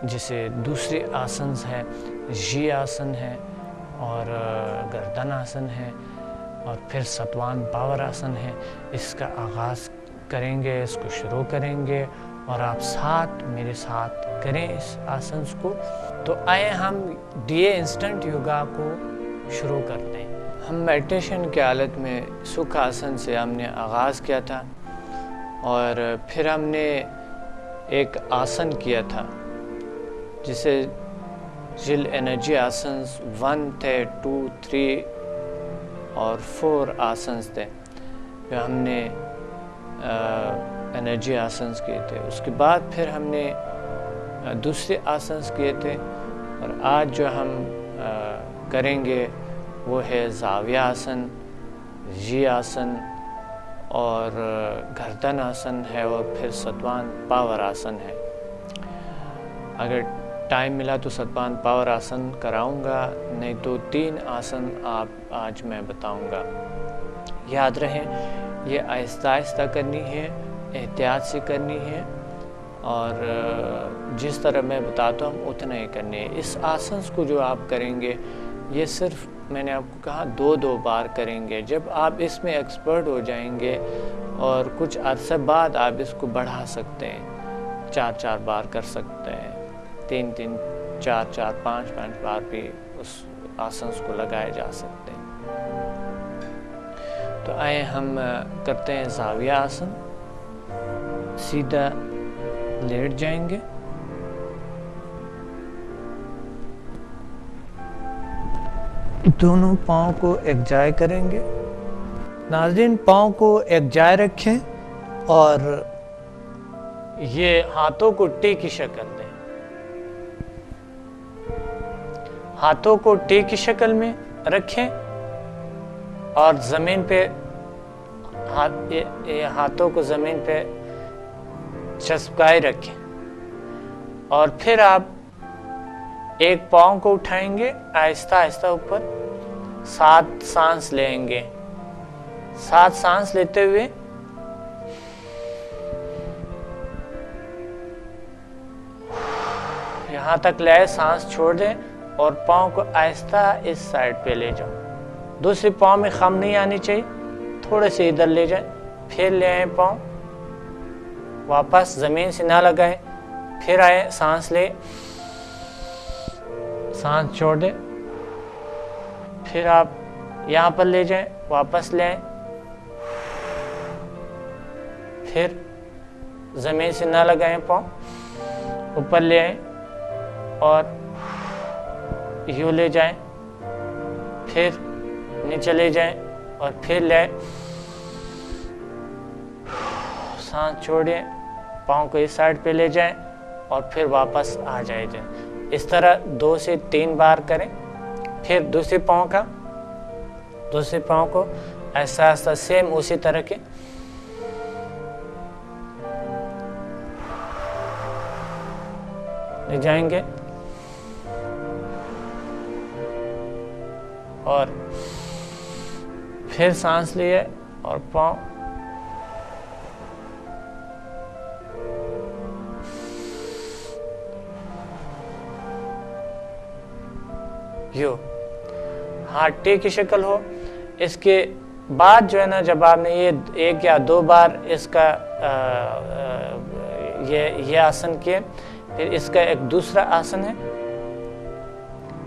جسے دوسری آسنس ہے جی آسن ہے، اور گردن آسن ہے، اور پھر ستوان پاور آسن ہے. اس کا آغاز کریں گے، اس کو شروع کریں گے، اور آپ میرے ساتھ کریں اس آسنس کو. تو آئے ہم DA انسٹنٹ یوگا کو شروع کرتے ہیں. ہم میڈیٹیشن کی حالت میں سکھ آسن سے ہم نے آغاز کیا تھا، اور پھر ہم نے ایک آسن کیا تھا جسے جل انرجی آسنس 1 تھے، 2، 3 اور 4 آسنس تھے جو ہم نے انرجی آسنس کیے تھے. اس کے بعد پھر ہم نے دوسرے آسنس کیے تھے، اور آج جو ہم کریں گے وہ ہے زاویہ آسن، جی آسن، اور گردن آسن ہے، اور پھر ستوان پاور آسن ہے. اگر ٹائم ملا تو ستوان پاور آسن کراؤں گا، نہیں تو 3 آسن آج میں بتاؤں گا. یاد رہیں یہ آہستہ آہستہ کرنی ہے، احتیاط سے کرنی ہے، اور جس طرح میں بتاتا ہوں اتنا ہی کرنی ہے۔ اس آسنس کو جو آپ کریں گے یہ صرف میں نے آپ کو کہا 2 بار کریں گے۔ جب آپ اس میں ایکسپرٹ ہو جائیں گے اور کچھ عرصے بعد آپ اس کو بڑھا سکتے ہیں، 4 بار کر سکتے ہیں، 3 4 5 بار بھی اس آسنس کو لگائے جا سکتے ہیں۔ تو آئے ہم کرتے ہیں زاویہ آسن۔ سیدھا لیٹ جائیں گے، دونوں پاؤں کو ایک جائے کریں گے۔ ناظرین پاؤں کو ایک جائے رکھیں اور یہ ہاتھوں کو ٹی کی شکل دیں، ہاتھوں کو ٹی کی شکل میں رکھیں اور زمین پہ ہاتھوں کو زمین پہ چسپکائے رکھیں، اور پھر آپ ایک پاؤں کو اٹھائیں گے آہستہ آہستہ اوپر، 7 سانس لیں گے۔ 7 سانس لیتے ہوئے یہاں تک لے، سانس چھوڑ دیں اور پاؤں کو آہستہ اس سائڈ پہ لے جاؤ۔ دوسری پاؤں میں خم نہیں آنی چاہیے، تھوڑے سے ادھر لے جائیں، پھر لے آئیں پاؤں واپس زمین سے نہ لگائیں، پھر آئیں، سانس لے، سانس چھوڑ دیں، پھر آپ یہاں پر لے جائیں، واپس لے آئیں، پھر زمین سے نہ لگائیں پاؤں، اوپر لے آئیں اور یوں لے جائیں، پھر نیچے لے جائیں اور پھر لے آئیں، سانس چھوڑیں، پاؤں کو اس سائڈ پہ لے جائیں اور پھر واپس آ جائیں۔ اس طرح 2 سے 3 بار کریں۔ پھر دوسرے پاؤں کو ایسا ایسا سیم اسی طرح کے لے جائیں گے اور پھر سانس لیے اور پاؤں یوں ہاتھ ٹی کی شکل ہو۔ اس کے بعد جو ہے نا، جب آپ نے یہ 1 یا 2 بار اس کا یہ آسن کیے، پھر اس کا ایک دوسرا آسن ہے،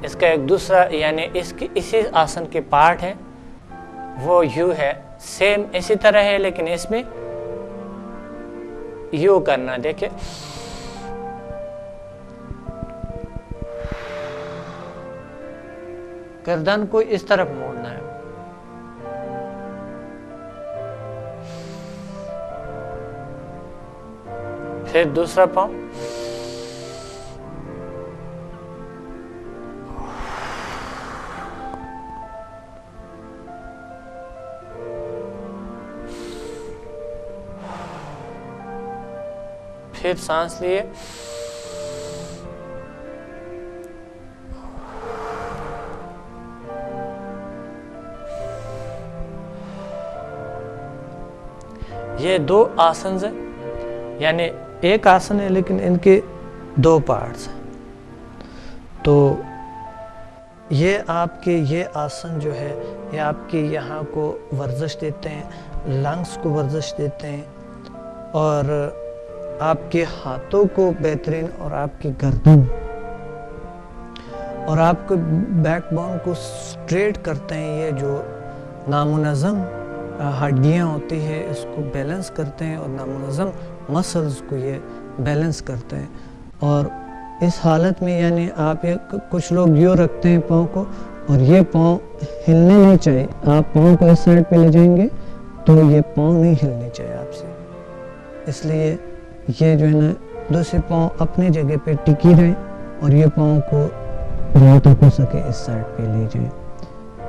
اس کا ایک دوسرا یعنی اسی آسن کے پارٹ ہے، وہ یوں ہے، سیم اسی طرح ہے لیکن اس میں یوں کرنا۔ دیکھیں گردن کو اس طرف موڑنا ہے، پھر دوسرا پاؤں، پھر سانس لیے، یہ 2 آسنز ہیں، یعنی ایک آسن ہے لیکن ان کے 2 پارٹس ہیں۔ تو یہ آپ کے یہ آسن جو ہے یہ آپ کے یہاں کو ورزش دیتے ہیں، لنگس کو ورزش دیتے ہیں، اور آپ کے ہاتھوں کو بہترین، اور آپ کی گردن اور آپ کے بیک بون کو سٹریٹ کرتے ہیں۔ یہ جو نامنظم ہڈیاں ہوتی ہے اس کو بیلنس کرتے ہیں، اور نامنظم مسلز کو یہ بیلنس کرتے ہیں۔ اور اس حالت میں یعنی آپ کچھ لوگ یوں رکھتے ہیں پاؤں کو، اور یہ پاؤں ہلنے نہیں چاہیے۔ آپ پاؤں کو اس سائڈ پہ لے جائیں گے تو یہ پاؤں نہیں ہلنے چاہیے آپ سے، اس لیے یہ جو ہے نا دوسرے پاؤں اپنی جگہ پہ ٹکی رہیں، اور یہ پاؤں کو جہاں تک ہو سکے اس سائڈ پہ لے جائیں۔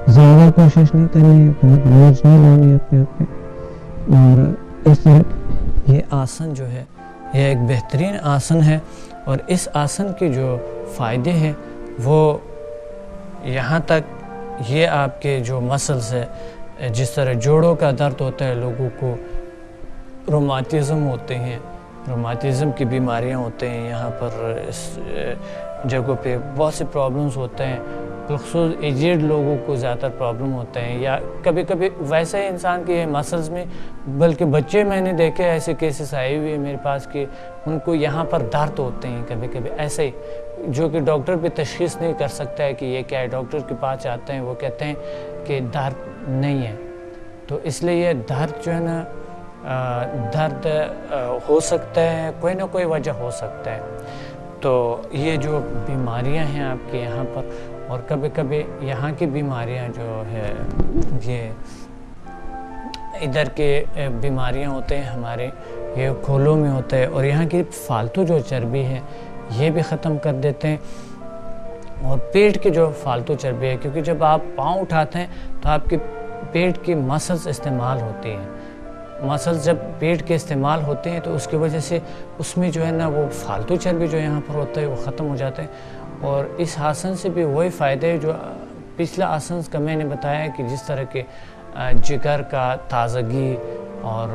زیادہ کوشش نہیں کرنی ہے، بہت بوجھ نہیں لانی ہے اپنے آپ پہ۔ اور اس طرح یہ آسن جو ہے یہ ایک بہترین آسن ہے، اور اس آسن کے جو فائدے ہیں وہ یہاں تک یہ آپ کے جو مسلز ہے جس طرح جوڑوں کا درد ہوتا ہے، لوگوں کو روماتزم ہوتے ہیں، روماتزم کی بیماریاں ہوتے ہیں، یہاں پر اس جگہوں پہ بہت سے پرابلمز ہوتے ہیں، بالخصوص ایجڈ لوگوں کو زیادہ پرابلم ہوتے ہیں، یا کبھی کبھی ویسے ہی انسان کے مسلز میں، بلکہ بچے میں نے دیکھے ایسے کیسز آئے ہوئے میرے پاس کہ ان کو یہاں پر درد ہوتے ہیں کبھی کبھی ایسے ہی، جو کہ ڈاکٹر بھی تشخیص نہیں کر سکتا ہے کہ یہ کیا ہے۔ ڈاکٹر کے پاس جاتے ہیں، وہ کہتے ہیں کہ درد نہیں ہے۔ تو اس لیے یہ درد جو ہے نا، درد ہو سکتا ہے، کوئی نہ کوئی وجہ ہو سکتا ہے۔ تو یہ جو بیماریاں ہیں آپ کے یہاں پر، اور کبھی کبھی یہاں کی بیماریاں جو ہے، یہ ادھر کے بیماریاں ہوتے ہیں ہمارے، یہ کھولوں میں ہوتا ہے، اور یہاں کی فالتو جو چربی ہے یہ بھی ختم کر دیتے ہیں، اور پیٹ کی جو فالتو چربی ہے، کیونکہ جب آپ پاؤں اٹھاتے ہیں تو آپ کے پیٹ کی مسلز استعمال ہوتی ہیں، مسلز جب پیٹ کے استعمال ہوتے ہیں تو اس کی وجہ سے اس میں جو ہے نا وہ فالتو چربی جو یہاں پر ہوتا ہے وہ ختم ہو جاتا ہے۔ اور اس آسن سے بھی وہی فائدے ہیں جو پچھلا آسن کا میں نے بتایا کہ جس طرح کے جگر کا تازگی اور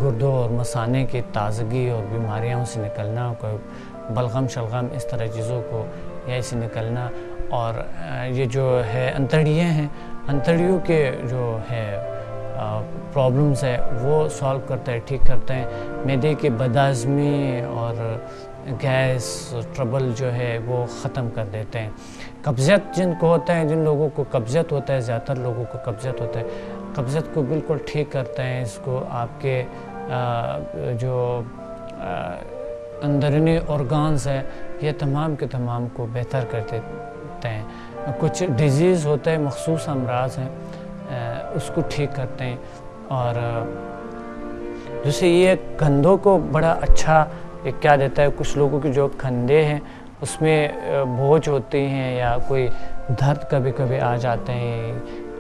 گردوں اور مثانے کی تازگی اور بیماریوں سے نکلنا، کوئی بلغم شلغم اس طرح چیزوں کو یا اسے نکلنا، اور یہ جو ہے انتڑیاں ہیں، انتڑیوں کے جو ہے پرابلمز ہے وہ سالو کرتا ہے، ٹھیک کرتا ہے، معدے کے بدہضمی اور گیس ٹربل جو ہے وہ ختم کر دیتے ہیں۔ قبضیت جن کو ہوتا ہے، جن لوگوں کو قبضیت ہوتا ہے، زیادہ تر لوگوں کو قبضیت ہوتا ہے، قبضیت کو بالکل ٹھیک کرتا ہے، اس کو آپ کے جو اندرونی ارگانز ہے یہ تمام کے تمام کو بہتر کر دیتے ہیں۔ کچھ ڈیزیز ہوتا ہے، مخصوص امراض ہیں، اس کو ٹھیک کرتے ہیں۔ اور دوسرے یہ کندھوں کو بڑا اچھا ایک کیا دیتا ہے، کچھ لوگوں کی جو کندھے ہیں اس میں بوجھ ہوتی ہیں یا کوئی درد کبھی کبھی آ جاتے ہیں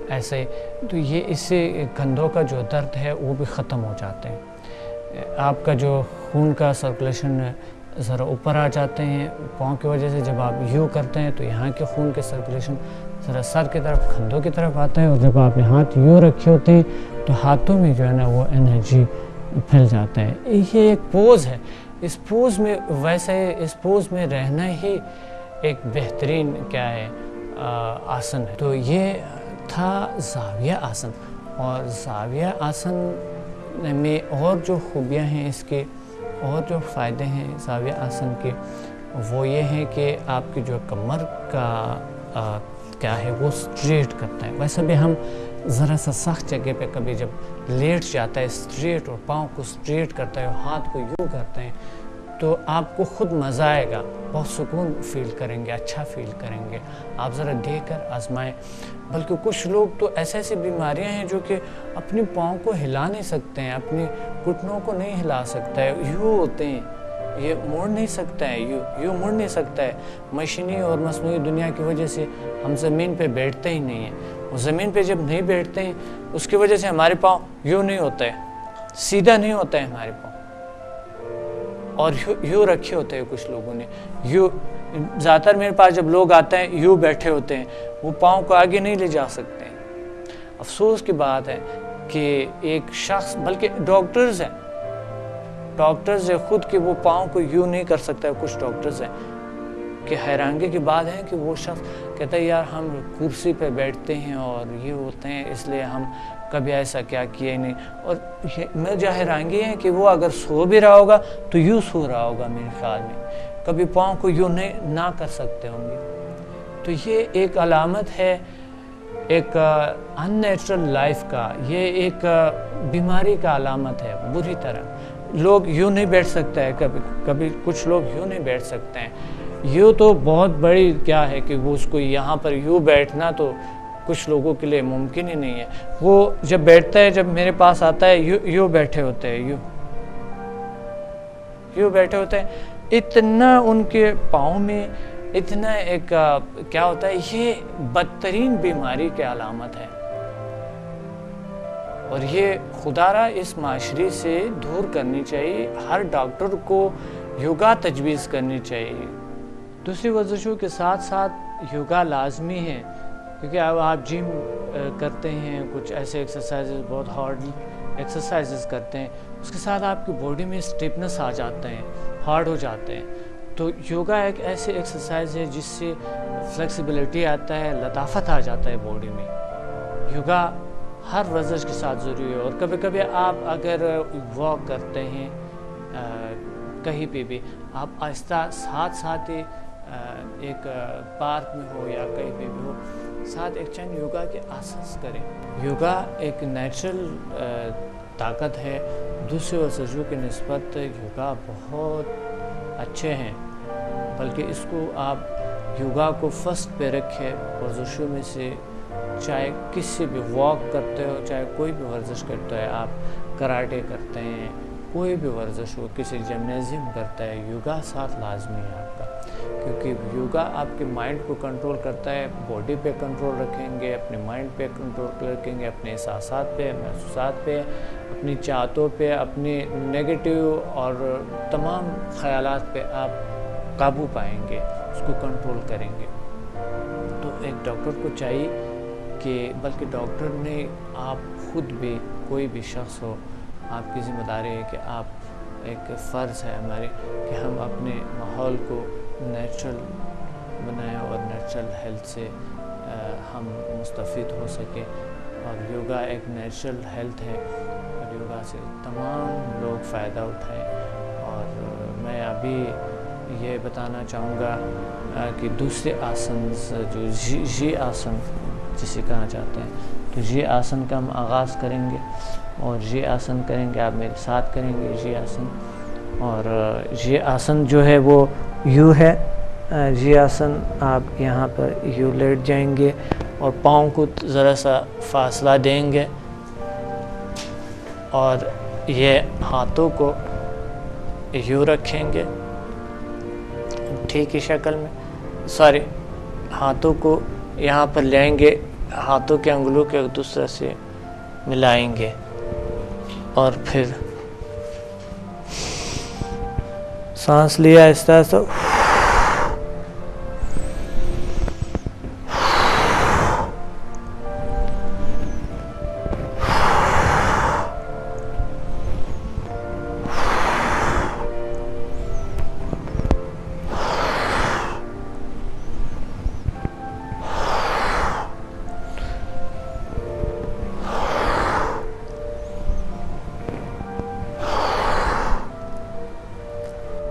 ایسے، تو یہ اس سے کندھوں کا جو درد ہے وہ بھی ختم ہو جاتے ہیں۔ آپ کا جو خون کا سرکولیشن ذرا اوپر آ جاتے ہیں پاؤں کی وجہ سے، جب آپ یوں کرتے ہیں تو یہاں کے خون کے سرکولیشن ذرا سر کی طرف، کندھوں کی طرف آتا ہے، اور جب آپ ہاتھ یوں رکھے ہوتے ہیں تو ہاتھوں میں جو ہے نا وہ انرجی پھیل جاتا ہے۔ یہ ایک پوز ہے، اس پوز میں ویسے اس پوز میں رہنا ہی ایک بہترین کیا ہے آسن ہے۔ تو یہ تھا زاویہ آسن، اور زاویہ آسن میں اور جو خوبیاں ہیں اس کے، اور جو فائدے ہیں زاویہ آسن کے، وہ یہ ہیں کہ آپ کی جو کمر کا کیا ہے وہ اسٹریٹ کرتا ہے۔ ویسے بھی ہم ذرا سا سخت جگہ پہ کبھی جب لیٹ جاتا ہے اسٹریٹ اور پاؤں کو اسٹریٹ کرتا ہے اور ہاتھ کو یوں کرتے ہیں تو آپ کو خود مزہ آئے گا، بہت سکون فیل کریں گے، اچھا فیل کریں گے۔ آپ ذرا دیکھ کر آزمائیں۔ بلکہ کچھ لوگ تو ایسے ایسی بیماریاں ہیں جو کہ اپنے پاؤں کو ہلا نہیں سکتے ہیں، اپنے گھٹنوں کو نہیں ہلا سکتا ہے، یوں ہوتے ہیں، یہ مڑ نہیں سکتا ہے، یوں مڑ نہیں سکتا ہے۔ مشینی اور مصنوعی دنیا کی وجہ سے ہم زمین پہ بیٹھتے ہی نہیں ہیں، اور زمین پہ جب نہیں بیٹھتے ہیں اس کی وجہ سے ہمارے پاؤں یوں نہیں ہوتا ہے، سیدھا نہیں ہوتا ہے ہمارے پاؤں، اور یوں رکھے ہوتے ہیں کچھ لوگوں نے، یوں۔ زیادہ تر میرے پاس جب لوگ آتے ہیں یوں بیٹھے ہوتے ہیں، وہ پاؤں کو آگے نہیں لے جا سکتے ہیں۔ افسوس کی بات ہے کہ ایک شخص، بلکہ ڈاکٹرز ہیں خود کہ وہ پاؤں کو یوں نہیں کر سکتا ہے، کچھ ڈاکٹرز ہیں کہ حیرانگی کی بات ہے کہ وہ شخص کہتا ہے یار ہم کرسی پہ بیٹھتے ہیں اور یہ ہوتے ہیں، اس لیے ہم کبھی ایسا کیا کیے نہیں۔ اور مجھے حیرانگی ہے کہ وہ اگر سو بھی رہا ہوگا تو یوں سو رہا ہوگا میرے خیال میں، کبھی پاؤں کو یوں نہ کر سکتے ہوں گے۔ تو یہ ایک علامت ہے ایک ان نیچرل لائف کا، یہ ایک بیماری کا علامت ہے بری طرح۔ لوگ یوں نہیں بیٹھ سکتے ہیں، کبھی کچھ لوگ یوں نہیں بیٹھ سکتے ہیں، یوں تو بہت بڑی کیا ہے کہ وہ اس کو یہاں پر یوں بیٹھنا تو کچھ لوگوں کے لیے ممکن ہی نہیں ہے۔ وہ جب بیٹھتا ہے، جب میرے پاس آتا ہے یوں بیٹھے ہوتے ہیں، یوں بیٹھے ہوتے ہیں، اتنا ان کے پاؤں میں اتنا ایک کیا ہوتا ہے، یہ بدترین بیماری کی علامت ہے، اور یہ خدا را اس معاشرے سے دور کرنی چاہیے۔ ہر ڈاکٹر کو یوگا تجویز کرنی چاہیے۔ دوسری ورزشوں کے ساتھ ساتھ یوگا لازمی ہے، کیونکہ اب آپ جم کرتے ہیں، کچھ ایسے ایکسرسائزز بہت ہارڈ ایکسرسائزز کرتے ہیں، اس کے ساتھ آپ کی باڈی میں اسٹیفنس آ جاتے ہیں، ہارڈ ہو جاتے ہیں. تو یوگا ایک ایسے ایکسرسائز ہے جس سے فلیکسیبلٹی آتا ہے، لطافت آ جاتا ہے باڈی میں. یوگا ہر ورزش کے ساتھ ضروری ہے. اور کبھی کبھی آپ اگر واک کرتے ہیں کہیں پہ بھی، آپ آہستہ ساتھ ہی ایک پارک میں ہو یا کہیں پہ بھی ہو، ساتھ ایک چند یوگا کے آسنس کریں. یوگا ایک نیچرل طاقت ہے. دوسرے ورزشوں کی نسبت یوگا بہت اچھے ہیں، بلکہ اس کو آپ یوگا کو فرسٹ پہ رکھے ورزشوں میں سے. چاہے کسی بھی واک کرتے ہو، چاہے کوئی بھی ورزش کرتے ہیں، آپ کراٹے کرتے ہیں، کوئی بھی ورزش ہو، کسی جمنازیم کرتا ہے، یوگا ساتھ لازمی ہے آپ کا. کیونکہ یوگا آپ کے مائنڈ کو کنٹرول کرتا ہے. باڈی پہ کنٹرول رکھیں گے، اپنے مائنڈ پہ کنٹرول رکھیں گے، اپنے احساسات پہ، محسوسات پہ، اپنی چاہتوں پہ، اپنی نیگیٹیو اور تمام خیالات پہ آپ قابو پائیں گے، اس کو کنٹرول کریں گے. تو ایک ڈاکٹر کو چاہیے کہ بلکہ ڈاکٹر نے آپ خود بھی، کوئی بھی شخص ہو، آپ کی ذمہ داری ہے کہ آپ ایک فرض ہے ہمارے کہ ہم اپنے ماحول کو نیچرل بنائیں اور نیچرل ہیلتھ سے ہم مستفید ہو سکیں. اور یوگا ایک نیچرل ہیلتھ ہے اور یوگا سے تمام لوگ فائدہ اٹھائیں. اور میں ابھی یہ بتانا چاہوں گا کہ دوسرے آسنز جو جی آسن جسے کہا جاتا ہے، تو جی آسن کا ہم آغاز کریں گے اور جی آسن کریں گے. آپ میرے ساتھ کریں گے جی آسن. اور جی آسن جو ہے وہ یو ہے. جی آسن آپ یہاں پر یو لیٹ جائیں گے اور پاؤں کو ذرا سا فاصلہ دیں گے اور یہ ہاتھوں کو یوں رکھیں گے ٹھیک کی شکل میں. ہاتھوں کو یہاں پر لیں گے، ہاتھوں کے انگلوں کے ایک دوسرے سے ملائیں گے اور پھر سانس لیا آہستہ آہستہ.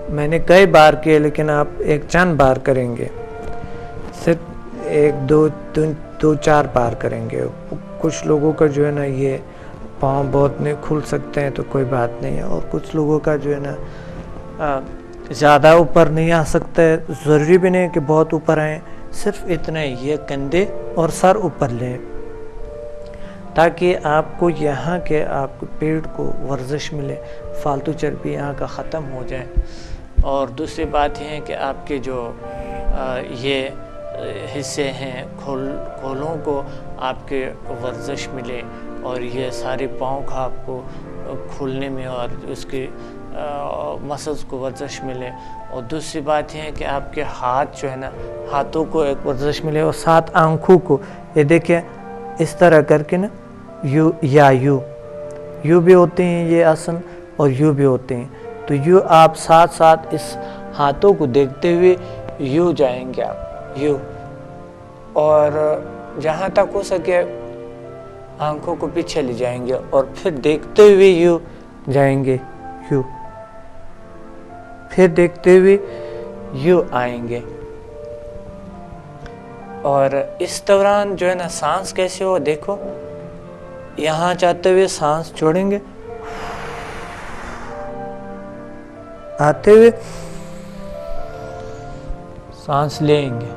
میں نے کئی بار کیے لیکن آپ ایک چند بار کریں گے، صرف ایک دو چار بار کریں گے. کچھ لوگوں کا جو ہے نا یہ پاؤں بہت نہیں کھل سکتے ہیں تو کوئی بات نہیں ہے، اور کچھ لوگوں کا جو ہے نا زیادہ اوپر نہیں آ سکتا ہے. ضروری بھی نہیں کہ بہت اوپر آئیں، صرف اتنا ہی یہ کندھے اور سر اوپر لیں تاکہ آپ کو یہاں کے آپ کے پیٹ کو ورزش ملے، فالتو چربی یہاں کا ختم ہو جائے. اور دوسری بات یہ ہے کہ آپ کے جو یہ حصے ہیں کھولوں کو آپ کے ورزش ملے اور یہ سارے پاؤں کا آپ کو کھولنے میں اور اس کے مسلس کو ورزش ملے. اور دوسری بات یہ ہے کہ آپ کے ہاتھ جو ہے نا، ہاتھوں کو ایک ورزش ملے اور ساتھ آنکھوں کو یہ دیکھیں اس طرح کر کے نا یو یا یو بھی ہوتے ہیں یہ آسن اور یو بھی ہوتے ہیں. تو یو آپ ساتھ ساتھ اس ہاتھوں کو دیکھتے ہوئے یو جائیں گے آپ یو، اور جہاں تک ہو سکے آنکھوں کو پیچھے لے جائیں گے اور پھر دیکھتے ہوئے یو جائیں گے یو، پھر دیکھتے ہوئے یو آئیں گے. اور اس دوران جو ہے نا سانس کیسے ہو دیکھو، یہاں چاہتے ہوئے سانس چھوڑیں گے، آتے ہوئے سانس لیں گے،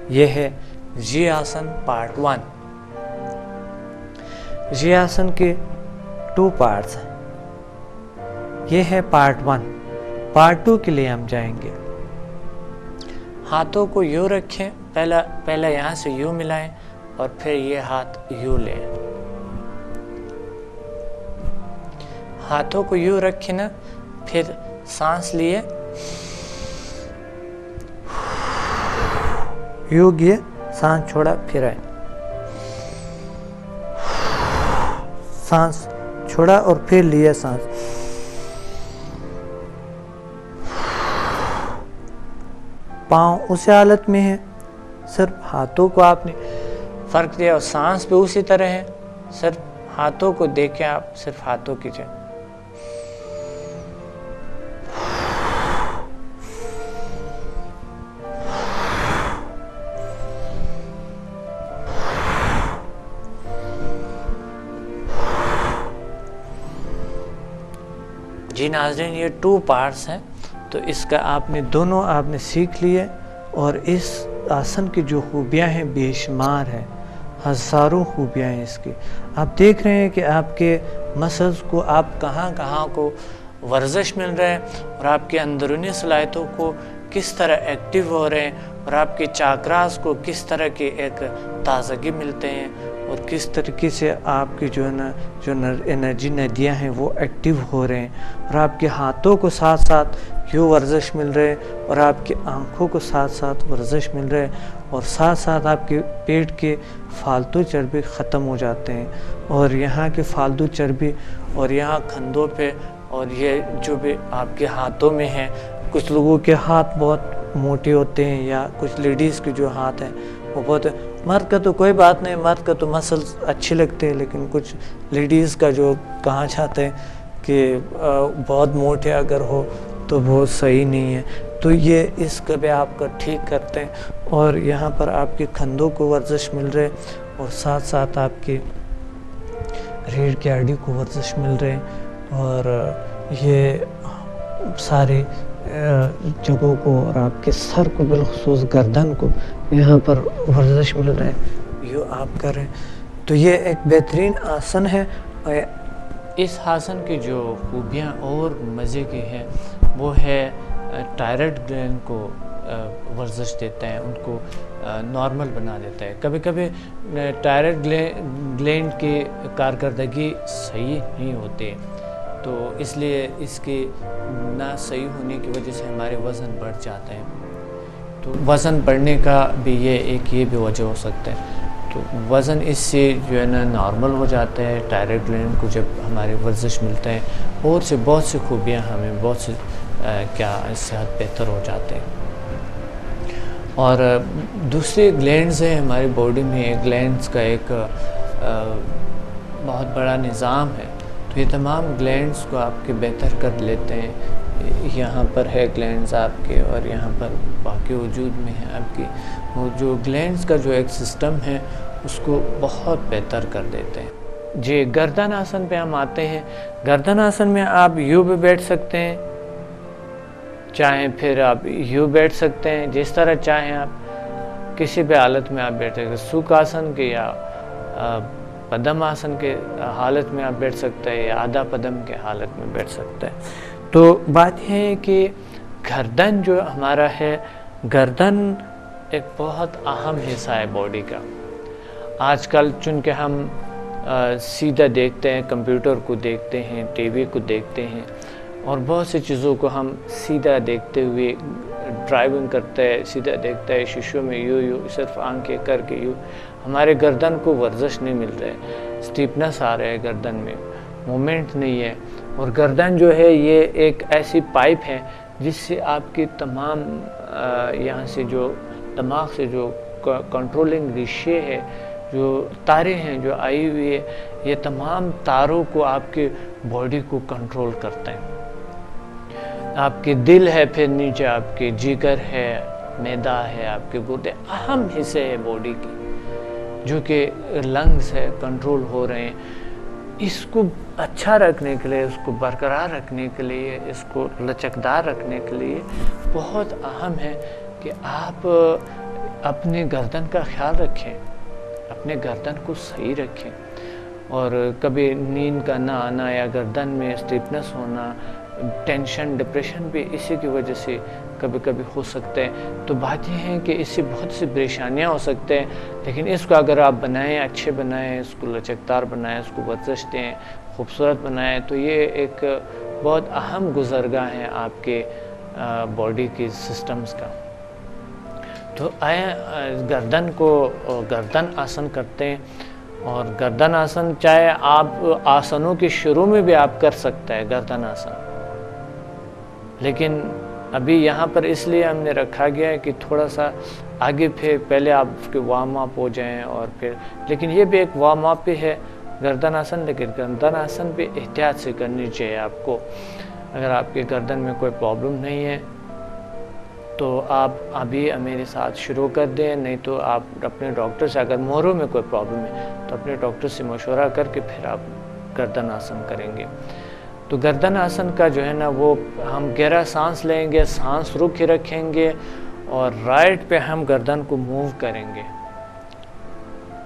یہ ہے جی آسن پارٹ 1. جی آسن کے 2 پارٹس ہیں. یہ ہے پارٹ 1. پارٹ 2 کے لیے ہم جائیں گے. ہاتھوں کو یوں رکھیں، پہلا یہاں سے یوں ملائیں اور پھر یہ ہاتھ یوں لیں. ہاتھوں کو یوں رکھیں نا، پھر سانس لیے، یوں گئے، سانس چھوڑا، پھر آئے، سانس چھوڑا اور پھر لیا سانس. پاؤں اسی حالت میں ہے، صرف ہاتھوں کو آپ نے فرق دیا اور سانس بھی اسی طرح ہے. صرف ہاتھوں کو دیکھیں، آپ صرف ہاتھوں کیجئے. جی ناظرین، یہ 2 پارٹس ہیں، تو اس کا آپ نے سیکھ لیے. اور اس آسن کی جو خوبیاں ہیں بے شمار ہیں، ہزاروں خوبیاں ہیں اس کی. آپ دیکھ رہے ہیں کہ آپ کے مسلز کو آپ کہاں کو ورزش مل رہا ہے، اور آپ کے اندرونی صلاحیتوں کو کس طرح ایکٹیو ہو رہے ہیں، اور آپ کے چاکراز کو کس طرح کی ایک تازگی ملتے ہیں، اور کس طریقے سے آپ کی جو انرجی ندیاں ہیں وہ ایکٹیو ہو رہے ہیں. اور آپ کے ہاتھوں کو ساتھ ساتھ یوں ورزش مل رہے، اور آپ کی آنکھوں کو ساتھ ساتھ ورزش مل رہے، اور ساتھ ساتھ آپ کے پیٹ کے فالتو چربی ختم ہو جاتے ہیں. اور یہاں کے فالتو چربی اور یہاں کندھوں پہ اور یہ جو بھی آپ کے ہاتھوں میں ہیں، کچھ لوگوں کے ہاتھ بہت موٹے ہوتے ہیں، یا کچھ لیڈیز کے جو ہاتھ ہیں وہ بہت، مرد کا تو کوئی بات نہیں، مرد کا تو مسلز اچھے لگتے ہیں، لیکن کچھ لیڈیز کا جو کہاں چاہتے ہیں کہ بہت موٹے اگر ہو تو وہ صحیح نہیں ہے. تو یہ اس کا بھی آپ کا ٹھیک کرتے ہیں. اور یہاں پر آپ کے کندھوں کو ورزش مل رہے، اور ساتھ ساتھ آپ کی ریڑھ کی ہڈی کو ورزش مل رہے، اور یہ سارے جگہوں کو، اور آپ کے سر کو بالخصوص گردن کو یہاں پر ورزش مل رہے ہیں. یہ آپ کریں تو یہ ایک بہترین آسن ہے. اور اس آسن کی جو خوبیاں اور مزے کی ہیں وہ ہے تائرائیڈ گلینڈ کو ورزش دیتا ہے، ان کو نارمل بنا دیتا ہے. کبھی کبھی تائرائیڈ گلینڈ کی کارکردگی صحیح نہیں ہوتی، تو اس لیے اس کی نہ صحیح ہونے کی وجہ سے ہمارے وزن بڑھ جاتے ہیں. تو وزن بڑھنے کا بھی یہ بھی وجہ ہو سکتا ہے. تو وزن اس سے جو ہے نا نارمل ہو جاتا ہے تائرائیڈ گلینڈ کو جب ہماری ورزش ملتا ہے، اور سے بہت سی خوبیاں ہمیں بہت سے صحت بہتر ہو جاتے ہیں. اور دوسری گلینڈز ہیں ہماری باڈی میں، گلینڈز کا ایک بہت بڑا نظام ہے. تو یہ تمام گلینڈز کو آپ کے بہتر کر لیتے ہیں. یہاں پر ہے گلینڈز آپ کے، اور یہاں پر باقی وجود میں ہے آپ کی. وہ جو گلینڈز کا جو ایک سسٹم ہے اس کو بہت بہتر کر دیتے ہیں. جی گردن آسن پہ ہم آتے ہیں. گردن آسن میں آپ یوں بھی بیٹھ سکتے ہیں، چاہیں پھر آپ یوں بیٹھ سکتے ہیں، جس طرح چاہیں آپ کسی بھی حالت میں آپ بیٹھ سکتے ہیں. سکھ آسن کے یا پدم آسن کے حالت میں آپ بیٹھ سکتے ہیں، یا آدھا پدم کے حالت میں بیٹھ سکتے ہیں. تو بات یہ ہے کہ گردن جو ہمارا ہے، گردن ایک بہت اہم حصہ ہے باڈی کا. آج کل چونکہ ہم سیدھا دیکھتے ہیں، کمپیوٹر کو دیکھتے ہیں، ٹی وی کو دیکھتے ہیں، اور بہت سی چیزوں کو ہم سیدھا دیکھتے ہوئے ڈرائیونگ کرتے ہیں، سیدھا دیکھتا ہے شیشوں میں یوں صرف آنکھیں کر کے یوں. ہمارے گردن کو ورزش نہیں مل رہا ہے، اسٹیپنس آ رہا ہے گردن میں، مومنٹ نہیں ہے. اور گردن جو ہے یہ ایک ایسی پائپ ہے جس سے آپ کی تمام یہاں سے جو دماغ سے جو کنٹرولنگ ریشے ہے، جو تاریں ہیں جو آئی ہوئی ہے، یہ تمام تاروں کو آپ کے باڈی کو کنٹرول کرتے ہیں. آپ کے دل ہے، پھر نیچے آپ کے جگر ہے، معدہ ہے، آپ کے گردے، اہم حصے ہیں باڈی کی جو کہ لنگز ہے، کنٹرول ہو رہے ہیں. اس کو اچھا رکھنے کے لیے، اس کو برقرار رکھنے کے لیے، اس کو لچکدار رکھنے کے لیے بہت اہم ہے کہ آپ اپنے گردن کا خیال رکھیں، اپنے گردن کو صحیح رکھیں. اور کبھی نیند کا نہ آنا، یا گردن میں اسٹیفنس ہونا، ٹینشن ڈپریشن بھی اسی کی وجہ سے کبھی کبھی ہو سکتے ہیں. تو بات یہ ہے کہ اس سے بہت سی پریشانیاں ہو سکتے ہیں، لیکن اس کو اگر آپ بنائیں، اچھے بنائیں، اس کو لچکدار بنائیں، اس کو ورزش دیں، خوبصورت بنائیں، تو یہ ایک بہت اہم گزرگاہ ہے آپ کے باڈی کی سسٹمز کا. تو آئیں گردن آسن کرتے ہیں. اور گردن آسن چاہے آپ آسنوں کے شروع میں بھی آپ کر سکتے ہیں گردن آسن، لیکن ابھی یہاں پر اس لیے ہم نے رکھا گیا ہے کہ تھوڑا سا آگے پھر پہلے آپ اس کے وارم اپ ہو جائیں، اور پھر لیکن یہ بھی ایک وارم اپ بھی ہے گردن آسن، لیکن گردن آسن بھی احتیاط سے کرنی چاہیے آپ کو. اگر آپ کے گردن میں کوئی پرابلم نہیں ہے تو آپ ابھی میرے ساتھ شروع کر دیں، نہیں تو آپ اپنے ڈاکٹر سے، اگر موہروں میں کوئی پرابلم ہے تو اپنے ڈاکٹر سے مشورہ کر کے پھر آپ گردن آسن کریں گے. تو گردن آسن کا جو ہے نا وہ ہم گہرا سانس لیں گے، سانس رک کے رکھیں گے، اور رائٹ پہ ہم گردن کو موو کریں گے.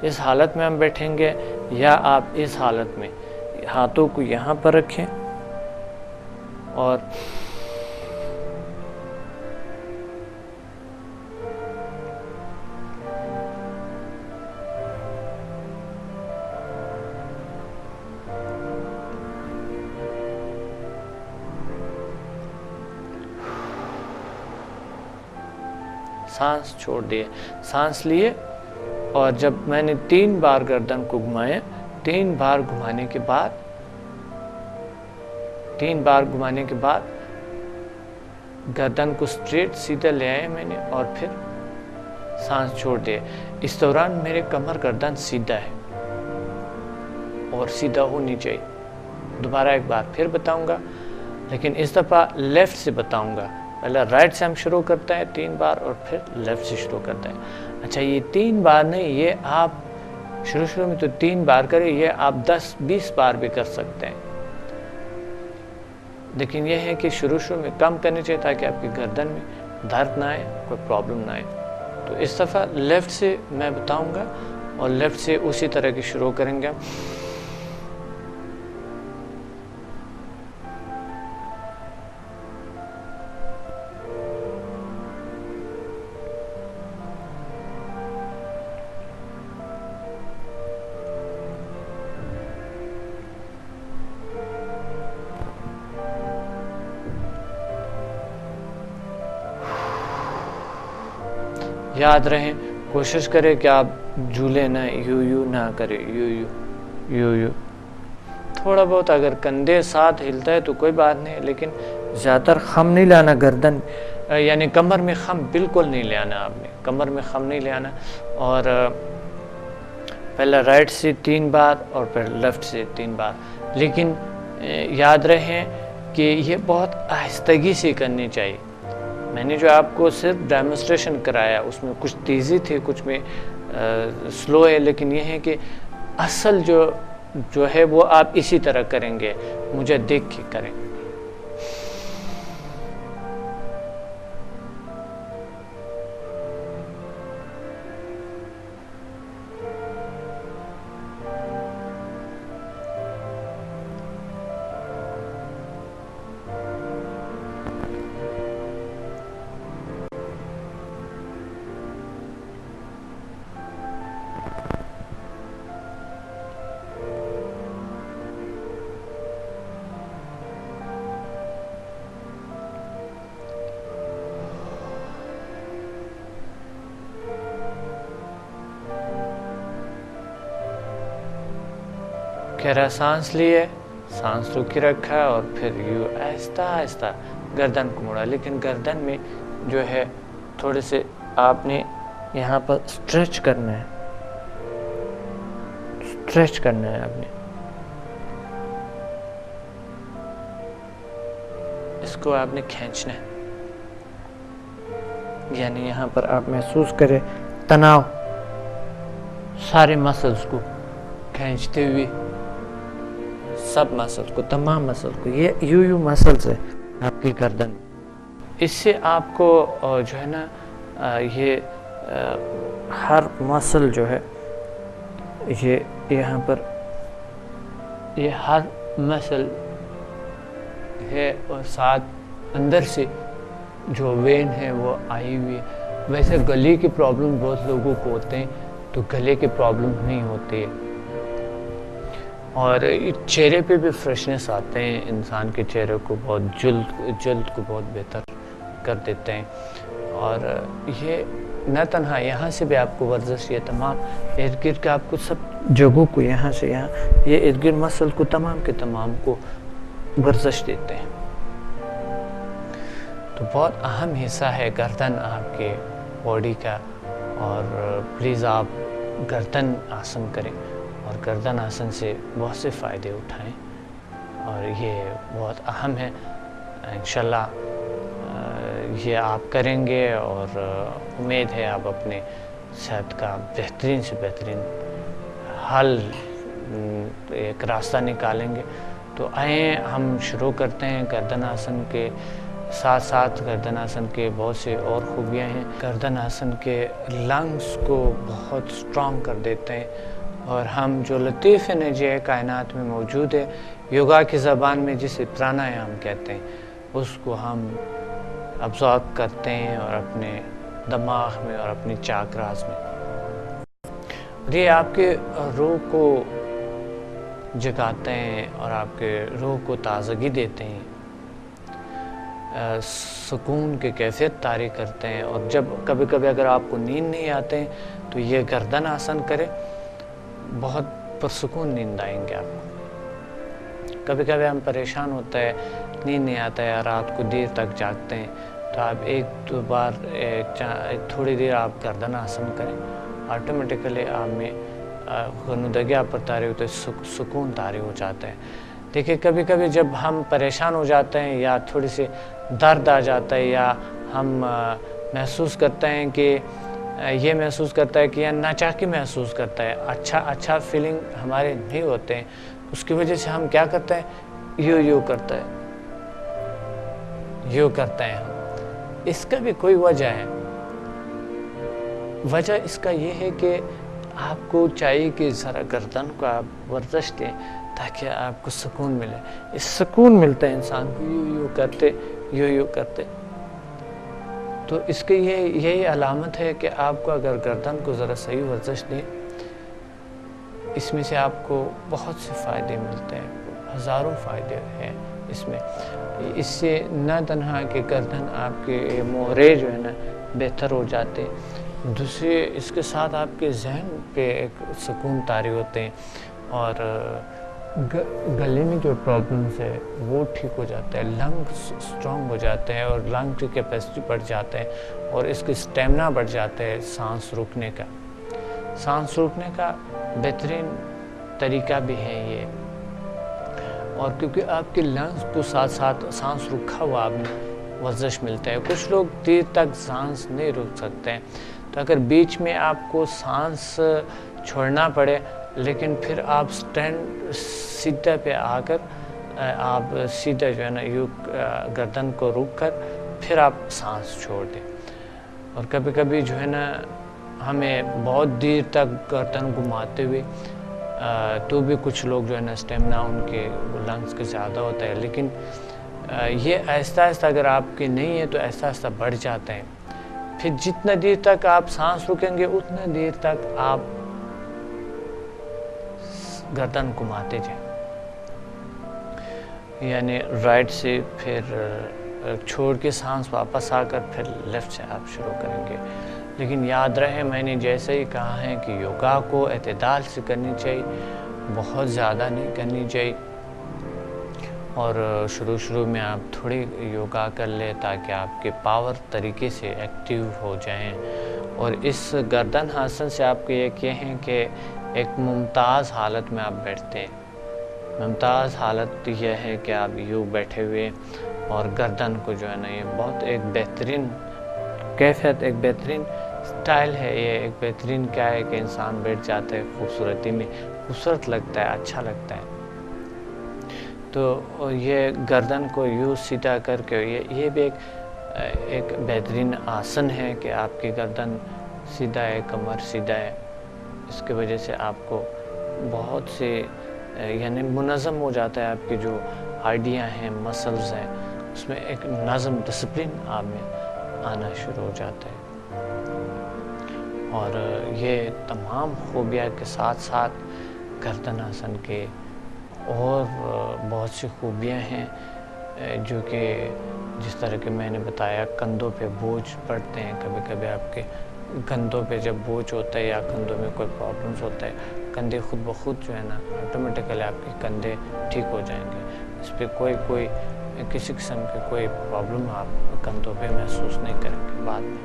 اس حالت میں ہم بیٹھیں گے، یا آپ اس حالت میں ہاتھوں کو یہاں پر رکھیں اور سانس چھوڑ دیے، سانس لیے، اور جب میں نے 3 بار گردن کو گھمایا، 3 بار گھمانے کے بعد گردن کو سٹریٹ سیدھا لے آئے میں نے، اور پھر سانس چھوڑ دیے. اس دوران میرے کمر گردن سیدھا ہے اور سیدھا ہونی چاہیے. دوبارہ ایک بار پھر بتاؤں گا، لیکن اس دفعہ لیفٹ سے بتاؤں گا. پہلے رائٹ سے ہم شروع کرتے ہیں 3 بار، اور پھر لیفٹ سے شروع کرتے ہیں. اچھا، یہ 3 بار نہیں، یہ آپ شروع میں تو 3 بار کریں، یہ آپ 10-20 بار بھی کر سکتے ہیں. لیکن یہ ہے کہ شروع میں کم کرنی چاہیے تاکہ آپ کی گردن میں درد نہ آئے، کوئی پرابلم نہ آئے. تو اس دفعہ لیفٹ سے میں بتاؤں گا، اور لیفٹ سے اسی طرح کی شروع کریں گے. یاد رہیں، کوشش کریں کہ آپ جھولے نہ، یو نہ کریں، یو. تھوڑا بہت اگر کندھے ساتھ ہلتا ہے تو کوئی بات نہیں، لیکن زیادہ تر خم نہیں لانا گردن، یعنی کمر میں خم بالکل نہیں لانا. آپ نے کمر میں خم نہیں لانا. اور پہلا رائٹ سے 3 بار اور پھر لیفٹ سے 3 بار. لیکن یاد رہیں کہ یہ بہت آہستگی سے کرنی چاہیے. میں نے جو آپ کو صرف ڈیمونسٹریشن کرایا، اس میں کچھ تیزی تھی، کچھ میں سلو ہے، لیکن یہ ہے کہ اصل جو ہے وہ آپ اسی طرح کریں گے، مجھے دیکھ کے کریں. گہرا سانس لیے، سانس روکی رکھا، اور پھر یوں آہستہ آہستہ گردن کو موڑا. لیکن گردن میں جو ہے تھوڑے سے آپ نے یہاں پر اسٹریچ کرنا ہے، آپ نے اس کو آپ نے کھینچنا ہے. یعنی یہاں پر آپ محسوس کریں تناؤ، سارے مسلز کو کھینچتے ہوئے، سب مسل کو، تمام مسل کو. یہ یو مسلز ہے آپ کی گردن. اس سے آپ کو جو ہے نا یہ ہر مسل جو ہے، یہ یہاں پر یہ ہر مسل ہے اور ساتھ اندر سے جو وین ہے وہ آئی ہوئی ہے. ویسے گلے کی پرابلم بہت لوگوں کو ہوتے ہیں, تو گلے کی پرابلم نہیں ہوتی ہے. اور چہرے پہ بھی فریشنس آتے ہیں, انسان کے چہرے کو بہت جلد کو بہت بہتر کر دیتے ہیں. اور یہ نہ تنہا یہاں سے بھی آپ کو ورزش, یہ تمام ارد گرد کے آپ کو سب جگہوں کو یہاں سے یہاں یہ ارد گرد مسل کو تمام کے تمام کو ورزش دیتے ہیں. تو بہت اہم حصہ ہے گردن آپ کے باڈی کا, اور پلیز آپ گردن آسن کریں اور گردن آسن سے بہت سے فائدے اٹھائیں, اور یہ بہت اہم ہے. انشاءاللہ یہ آپ کریں گے اور امید ہے آپ اپنے صحت کا بہترین سے بہترین حل ایک راستہ نکالیں گے. تو آئیں ہم شروع کرتے ہیں. گردن آسن کے ساتھ ساتھ گردن آسن کے بہت سے اور خوبیاں ہیں. گردن آسن کے لنگس کو بہت سٹرونگ کر دیتے ہیں, اور ہم جو لطیف انرجی ہے کائنات میں موجود ہے, یوگا کی زبان میں جسے پرانایام کہتے ہیں, اس کو ہم ابزارب کرتے ہیں اور اپنے دماغ میں اور اپنی چاکراز میں. یہ آپ کے روح کو جگاتے ہیں اور آپ کے روح کو تازگی دیتے ہیں, سکون کی کیفیت طاری کرتے ہیں. اور جب کبھی کبھی اگر آپ کو نیند نہیں آتے ہیں تو یہ گردن آسن کریں, بہت پرسکون نیند آئیں گے آپ کو. کبھی کبھی ہم پریشان ہوتے ہیں, نیند نہیں آتا ہے, رات کو دیر تک جاگتے ہیں, تو آپ ایک دو بار تھوڑی دیر آپ گردن آسن کریں, آٹومیٹیکلی آپ میں غنودگی پر طاری ہوتے سکون طاری ہو جاتا ہے. دیکھیں کبھی کبھی جب ہم پریشان ہو جاتے ہیں یا تھوڑی سی درد آ جاتا ہے, یا ہم محسوس کرتے ہیں کہ یہ محسوس کرتا ہے کہ یا ناچاکی محسوس کرتا ہے, اچھا فیلنگ ہمارے نہیں ہوتے ہیں, اس کی وجہ سے ہم کیا کرتے ہیں, یوں کرتے ہیں ہم. اس کا بھی کوئی وجہ ہے. وجہ اس کا یہ ہے کہ آپ کو چاہیے کہ ذرا گردن کو آپ ورزش دیں تاکہ آپ کو سکون ملے. اس سکون ملتا ہے انسان کو یوں کرتے. تو اس کے یہی علامت ہے کہ آپ کو اگر گردن کو ذرا صحیح ورزش دیں, اس میں سے آپ کو بہت سے فائدے ملتے ہیں, ہزاروں فائدے ہیں اس میں. اس سے نہ تنہا کہ گردن آپ کے موہرے جو ہے نا بہتر ہو جاتے, دوسرے اس کے ساتھ آپ کے ذہن پہ ایک سکون طاری ہوتے ہیں, اور گلے میں جو پرابلمز ہے وہ ٹھیک ہو جاتا ہے, لنگ سٹرونگ ہو جاتے ہیں اور لنگ کی کیپیسٹی بڑھ جاتے ہیں, اور اس کی سٹیمنا بڑھ جاتا ہے. سانس روکنے کا بہترین طریقہ بھی ہے یہ, اور کیونکہ آپ کے لنگس کو ساتھ ساتھ سانس رکھا ہوا آپ نے ورزش ملتا ہے. کچھ لوگ دیر تک سانس نہیں روک سکتے ہیں, تو اگر بیچ میں آپ کو سانس چھوڑنا پڑے لیکن پھر آپ سٹینڈ سیدھا پہ آ کر آپ سیدھا جو ہے نا گردن کو روک کر پھر آپ سانس چھوڑ دیں. اور کبھی کبھی جو ہے نا ہمیں بہت دیر تک گردن گھماتے ہوئے تو بھی کچھ لوگ جو ہے نا اسٹیمنا ان کے لنگس کے زیادہ ہوتا ہے, لیکن یہ آہستہ آہستہ اگر آپ کے نہیں ہے تو آہستہ آہستہ بڑھ جاتے ہیں. پھر جتنا دیر تک آپ سانس رکیں گے اتنا دیر تک آپ گردن گھماتے جائیں, یعنی رائٹ سے پھر چھوڑ کے سانس واپس آ کر پھر لیفٹ سے آپ شروع کریں گے. لیکن یاد رہے میں نے جیسے ہی کہا ہے کہ یوگا کو اعتدال سے کرنی چاہیے, بہت زیادہ نہیں کرنی چاہیے, اور شروع میں آپ تھوڑی یوگا کر لیں تاکہ آپ کے پاور طریقے سے ایکٹیو ہو جائیں. اور اس گردن آسن سے آپ کو یہ کہیں کہ ایک ممتاز حالت میں آپ بیٹھتے ہیں. ممتاز حالت یہ ہے کہ آپ یوں بیٹھے ہوئے اور گردن کو جو ہے نا یہ بہت ایک بہترین کیفیت, ایک بہترین سٹائل ہے, یہ ایک بہترین کیا ہے کہ انسان بیٹھ جاتا ہے خوبصورتی میں, خوبصورت لگتا ہے, اچھا لگتا ہے. تو یہ گردن کو یوں سیدھا کر کے یہ بھی ایک بہترین آسن ہے کہ آپ کی گردن سیدھا ہے, کمر سیدھا ہے. اس کی وجہ سے آپ کو بہت سے یعنی منظم ہو جاتا ہے آپ کی جو ہڈیاں ہیں، مسلز ہیں، اس میں ایک نظم، ڈسپلن آپ میں آنا شروع ہو جاتا ہے۔ اور یہ تمام خوبیاں کے ساتھ ساتھ گردن آسن کے اور بہت سی خوبیاں ہیں جو کہ جس طرح کہ میں نے بتایا، کندھوں پہ بوجھ پڑتے ہیں، کبھی کبھی آپ کے کندھوں پہ جب بوجھ ہوتا ہے یا کندھوں میں کوئی پرابلمس ہوتا ہے، کندھے خود بخود جو ہے نا آٹومیٹیکلی آپ کے کندھے ٹھیک ہو جائیں گے۔ اس پہ کوئی کسی قسم کی کوئی پرابلم آپ کندھوں پہ محسوس نہیں کریں گے بعد میں،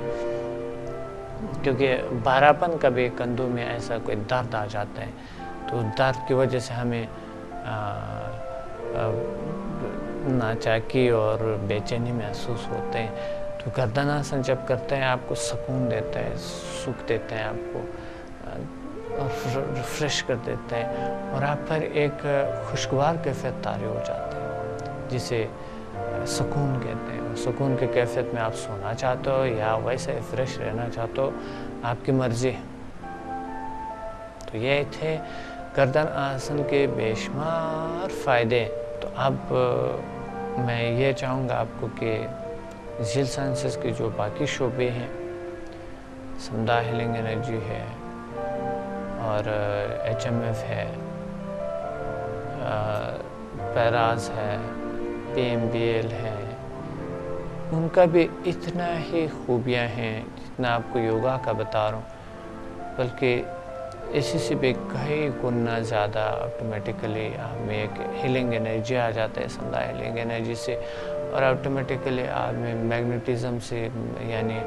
کیونکہ بھاراپن کبھی کندھوں میں ایسا کوئی درد آ جاتا ہے تو درد کی وجہ سے ہمیں ناچاکی اور بے چینی محسوس ہوتے ہیں۔ تو گردن آسن جب کرتے ہیں آپ کو سکون دیتا ہے، سکھ دیتا ہے آپ کو، ریفریش کر دیتا ہے، اور آپ پر ایک خوشگوار کیفیت طاری ہو جاتی ہے جسے سکون کہتے ہیں۔ سکون کی کیفیت میں آپ سونا چاہتے ہو یا ویسے فریش رہنا چاہتے ہو، آپ کی مرضی۔ تو یہ تھے گردن آسن کے بے شمار فائدے۔ تو اب میں یہ چاہوں گا آپ کو کہ ذیل سائنسز کے جو باقی شعبے ہیں، سمدھا ہیلنگ انرجی ہے اور HMF ہے، پیراز ہے، PMBL ہے، ان کا بھی اتنا ہی خوبیاں ہیں جتنا آپ کو یوگا کا بتا رہا ہوں، بلکہ اسی سے بھی کئی گنا زیادہ آٹومیٹیکلی آپ میں ایک ہیلنگ انرجی آ جاتا ہے سمدھا ہیلنگ انرجی سے، اور آٹومیٹیکلی آپ میں میگنیٹزم سے یعنی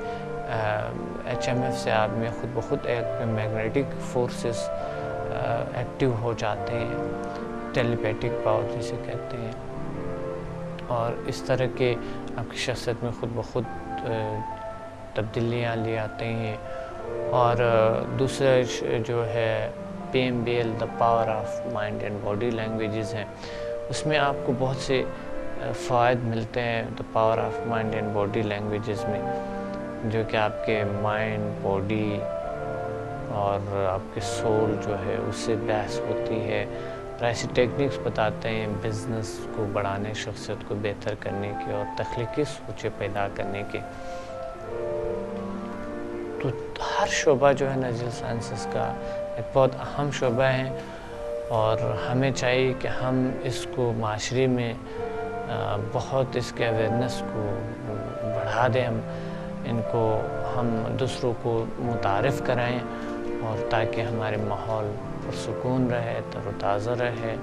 HMF سے آپ میں خود بخود ایک میگنیٹک فورسز ایکٹیو ہو جاتے ہیں، ٹیلیپیتھک پاور جسے کہتے ہیں، اور اس طرح کے آپ کی شخصیت میں خود بخود تبدیلیاں لے آتے ہیں۔ اور دوسرا جو ہے PMBL، the power of mind and body languages ہیں، اس میں آپ کو بہت سے فوائد ملتے ہیں the power of mind and body languages میں، جو کہ آپ کے مائنڈ، باڈی اور آپ کے سول جو ہے اس سے بحث ہوتی ہے، اور ایسی ٹیکنکس بتاتے ہیں بزنس کو بڑھانے، شخصیت کو بہتر کرنے کی اور تخلیقی سوچیں پیدا کرنے کی۔ تو ہر شعبہ جو ہے نا ذیل سائنسز کا ایک بہت اہم شعبہ ہے، اور ہمیں چاہیے کہ ہم اس کو معاشرے میں بہت اس کے اویئرنیس کو بڑھا دیں، ان کو ہم دوسروں کو متعارف کرائیں، اور تاکہ ہمارے ماحول پرسکون رہے، تر و تازہ رہے،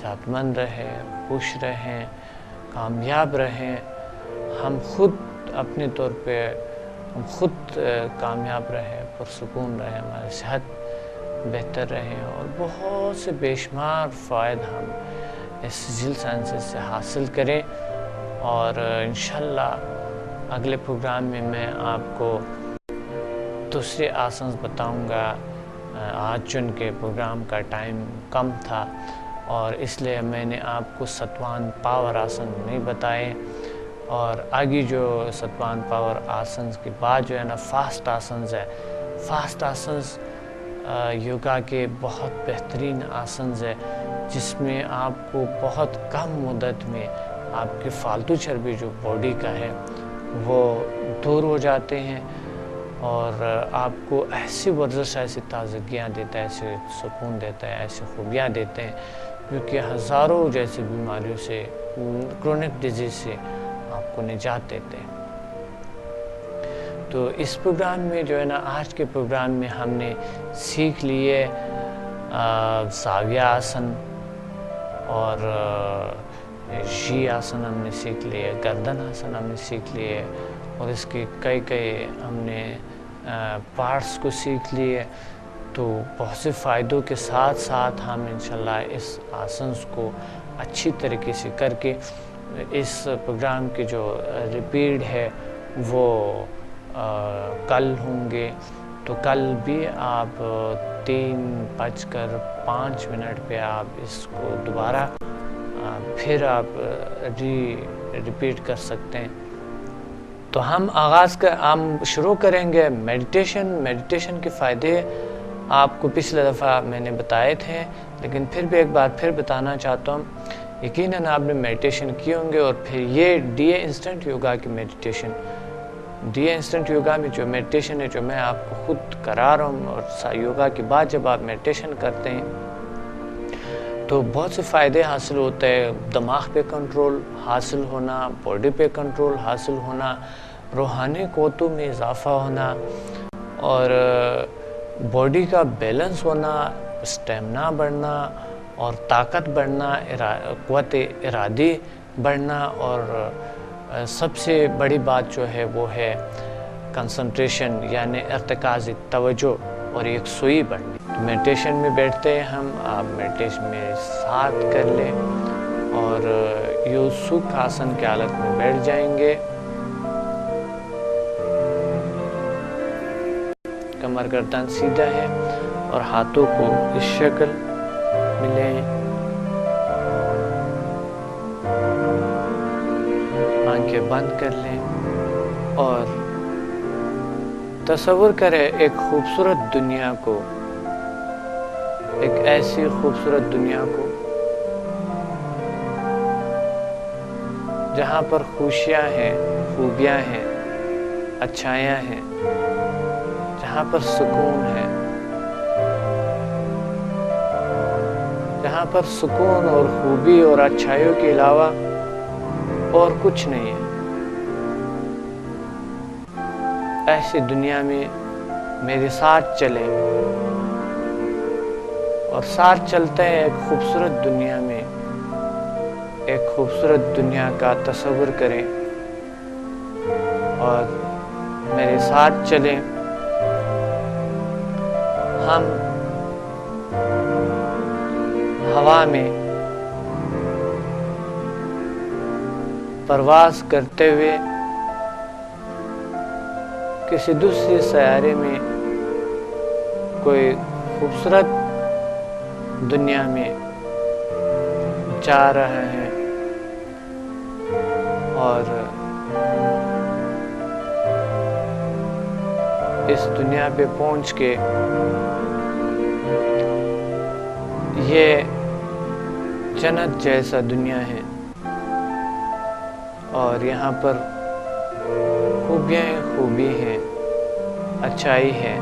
صحت مند رہے، خوش رہیں، کامیاب رہیں، ہم خود اپنے طور پہ ہم خود کامیاب رہیں، پرسکون رہیں، ہماری صحت بہتر رہے، اور بہت سے بے شمار فوائد ہم اس ذیل سائنسز سے حاصل کریں۔ اور انشاءاللہ اگلے پروگرام میں میں آپ کو دوسرے آسنز بتاؤں گا۔ آج چونکہ پروگرام کا ٹائم کم تھا اور اس لیے میں نے آپ کو ستوان پاور آسن نہیں بتائے، اور آگے جو ستوان پاور آسنز کے بعد جو ہے نا فاسٹ آسنز ہے، فاسٹ آسنز یوگا کے بہت بہترین آسنز ہے، جس میں آپ کو بہت کم مدت میں آپ کی فالتو چربی جو باڈی کا ہے وہ دور ہو جاتے ہیں، اور آپ کو ایسی ورزش، ایسی تازگیاں دیتا ہے، ایسے سکون دیتا ہے، ایسی خوبیاں دیتے ہیں جو کہ ہزاروں جیسی بیماریوں سے، کرونک ڈیزیز سے آپ کو نجات دیتے ہیں۔ تو اس پروگرام میں جو ہے نا آج کے پروگرام میں ہم نے سیکھ لیے زاویہ آسن اور شی آسن ہم نے سیکھ لیے، گردن آسن ہم نے سیکھ لیے، اور اس کے کئی ہم نے پارٹس کو سیکھ لیے۔ تو بہت سے فائدوں کے ساتھ ساتھ ہم انشاءاللہ اس آسنز کو اچھی طریقے سے کر کے اس پروگرام کی جو ریپیٹ ہے وہ کل ہوں گے۔ تو کل بھی آپ 3:05 پہ آپ اس کو دوبارہ پھر آپ ریپیٹ کر سکتے ہیں۔ تو ہم ہم شروع کریں گے میڈیٹیشن کے فائدے آپ کو پچھلے دفعہ میں نے بتائے تھے، لیکن پھر بھی ایک بار پھر بتانا چاہتا ہوں یقیناً آپ نے میڈیٹیشن کیے ہوں گے، اور پھر یہ ڈی اے انسٹنٹ یوگا کی meditation, D A instant yoga میں جو میڈیٹیشن ہے جو میں آپ کو خود کرا رہا ہوں، اور یوگا کے بعد جب آپ میڈیٹیشن کرتے ہیں تو بہت سے فائدے حاصل ہوتے ہیں، دماغ پہ کنٹرول حاصل ہونا، باڈی پہ کنٹرول حاصل ہونا، روحانی قوتوں میں اضافہ ہونا، اور باڈی کا بیلنس ہونا، اسٹیمنا بڑھنا اور طاقت بڑھنا، قوت ارادی بڑھنا، اور سب سے بڑی بات جو ہے وہ ہے کنسنٹریشن یعنی ارتکازی توجہ اور یکسوئی بڑھنی۔ میڈیٹیشن میں بیٹھتے ہیں ہم، آپ میڈیٹیشن میں ساتھ کر لیں اور یو سکھ آسن کی حالت میں بیٹھ جائیں گے، کمر گردن سیدھا ہے اور ہاتھوں کو اس شکل میں لیں، آنکھیں بند کر لیں اور تصور کریں ایک خوبصورت دنیا کو، ایک ایسی خوبصورت دنیا کو جہاں پر خوشیاں ہیں، خوبیاں ہیں، اچھائیاں ہیں، جہاں پر سکون ہے، جہاں پر سکون اور خوبی اور اچھائیوں کے علاوہ اور کچھ نہیں ہے۔ ایسی دنیا میں میرے ساتھ چلیں اور ساتھ چلتے ہیں ایک خوبصورت دنیا میں، ایک خوبصورت دنیا کا تصور کریں اور میرے ساتھ چلیں۔ ہم ہوا میں پرواز کرتے ہوئے کسی دوسرے سیارے میں کوئی خوبصورت دنیا میں جا رہے ہیں، اور اس دنیا پہ پہنچ کے یہ جنت جیسا دنیا ہے، اور یہاں پر خوبیاں خوبی ہیں، اچھائی ہے،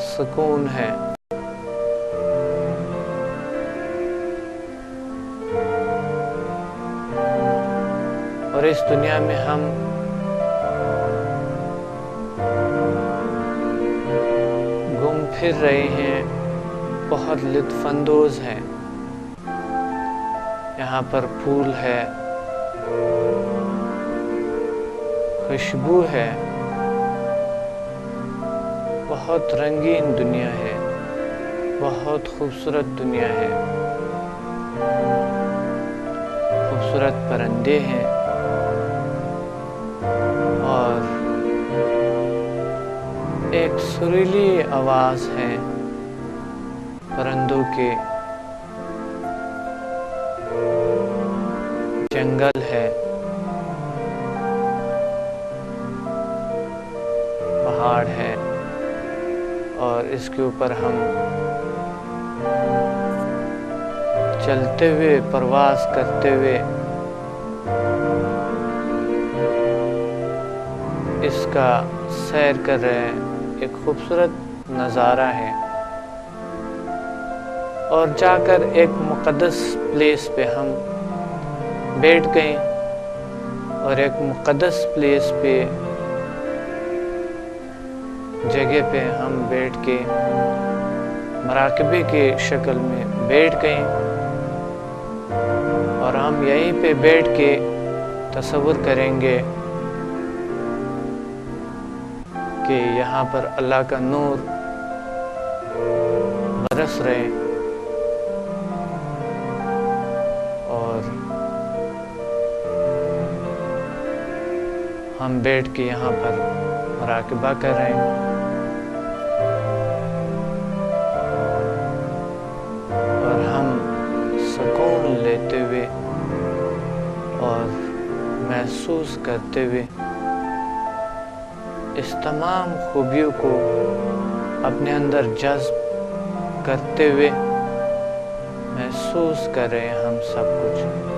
سکون ہے، اور اس دنیا میں ہم گھوم پھر رہے ہیں، بہت لطف اندوز ہیں۔ یہاں پر پھول ہے، خوشبو ہے، بہت رنگین دنیا ہے، بہت خوبصورت دنیا ہے، خوبصورت پرندے ہیں، اور ایک سریلی آواز ہے پرندوں کے، جنگل ہے، پہاڑ ہے، اور اس کے اوپر ہم چلتے ہوئے پرواز کرتے ہوئے اس کا سیر کر رہے ہیں۔ ایک خوبصورت نظارہ ہے، اور جا کر ایک مقدس پلیس پہ ہم بیٹھ گئے، اور ایک مقدس پلیس پہ جگہ پہ ہم بیٹھ کے مراقبے کے شکل میں بیٹھ گئے، اور ہم یہیں پہ بیٹھ کے تصور کریں گے کہ یہاں پر اللہ کا نور برس رہے، اور ہم بیٹھ کے یہاں پر مراقبہ کر رہے ہیں، اور ہم سکون لیتے ہوئے اور محسوس کرتے ہوئے اس تمام خوبیوں کو اپنے اندر جذب کرتے ہوئے محسوس محسوس کریں ہم سب کچھ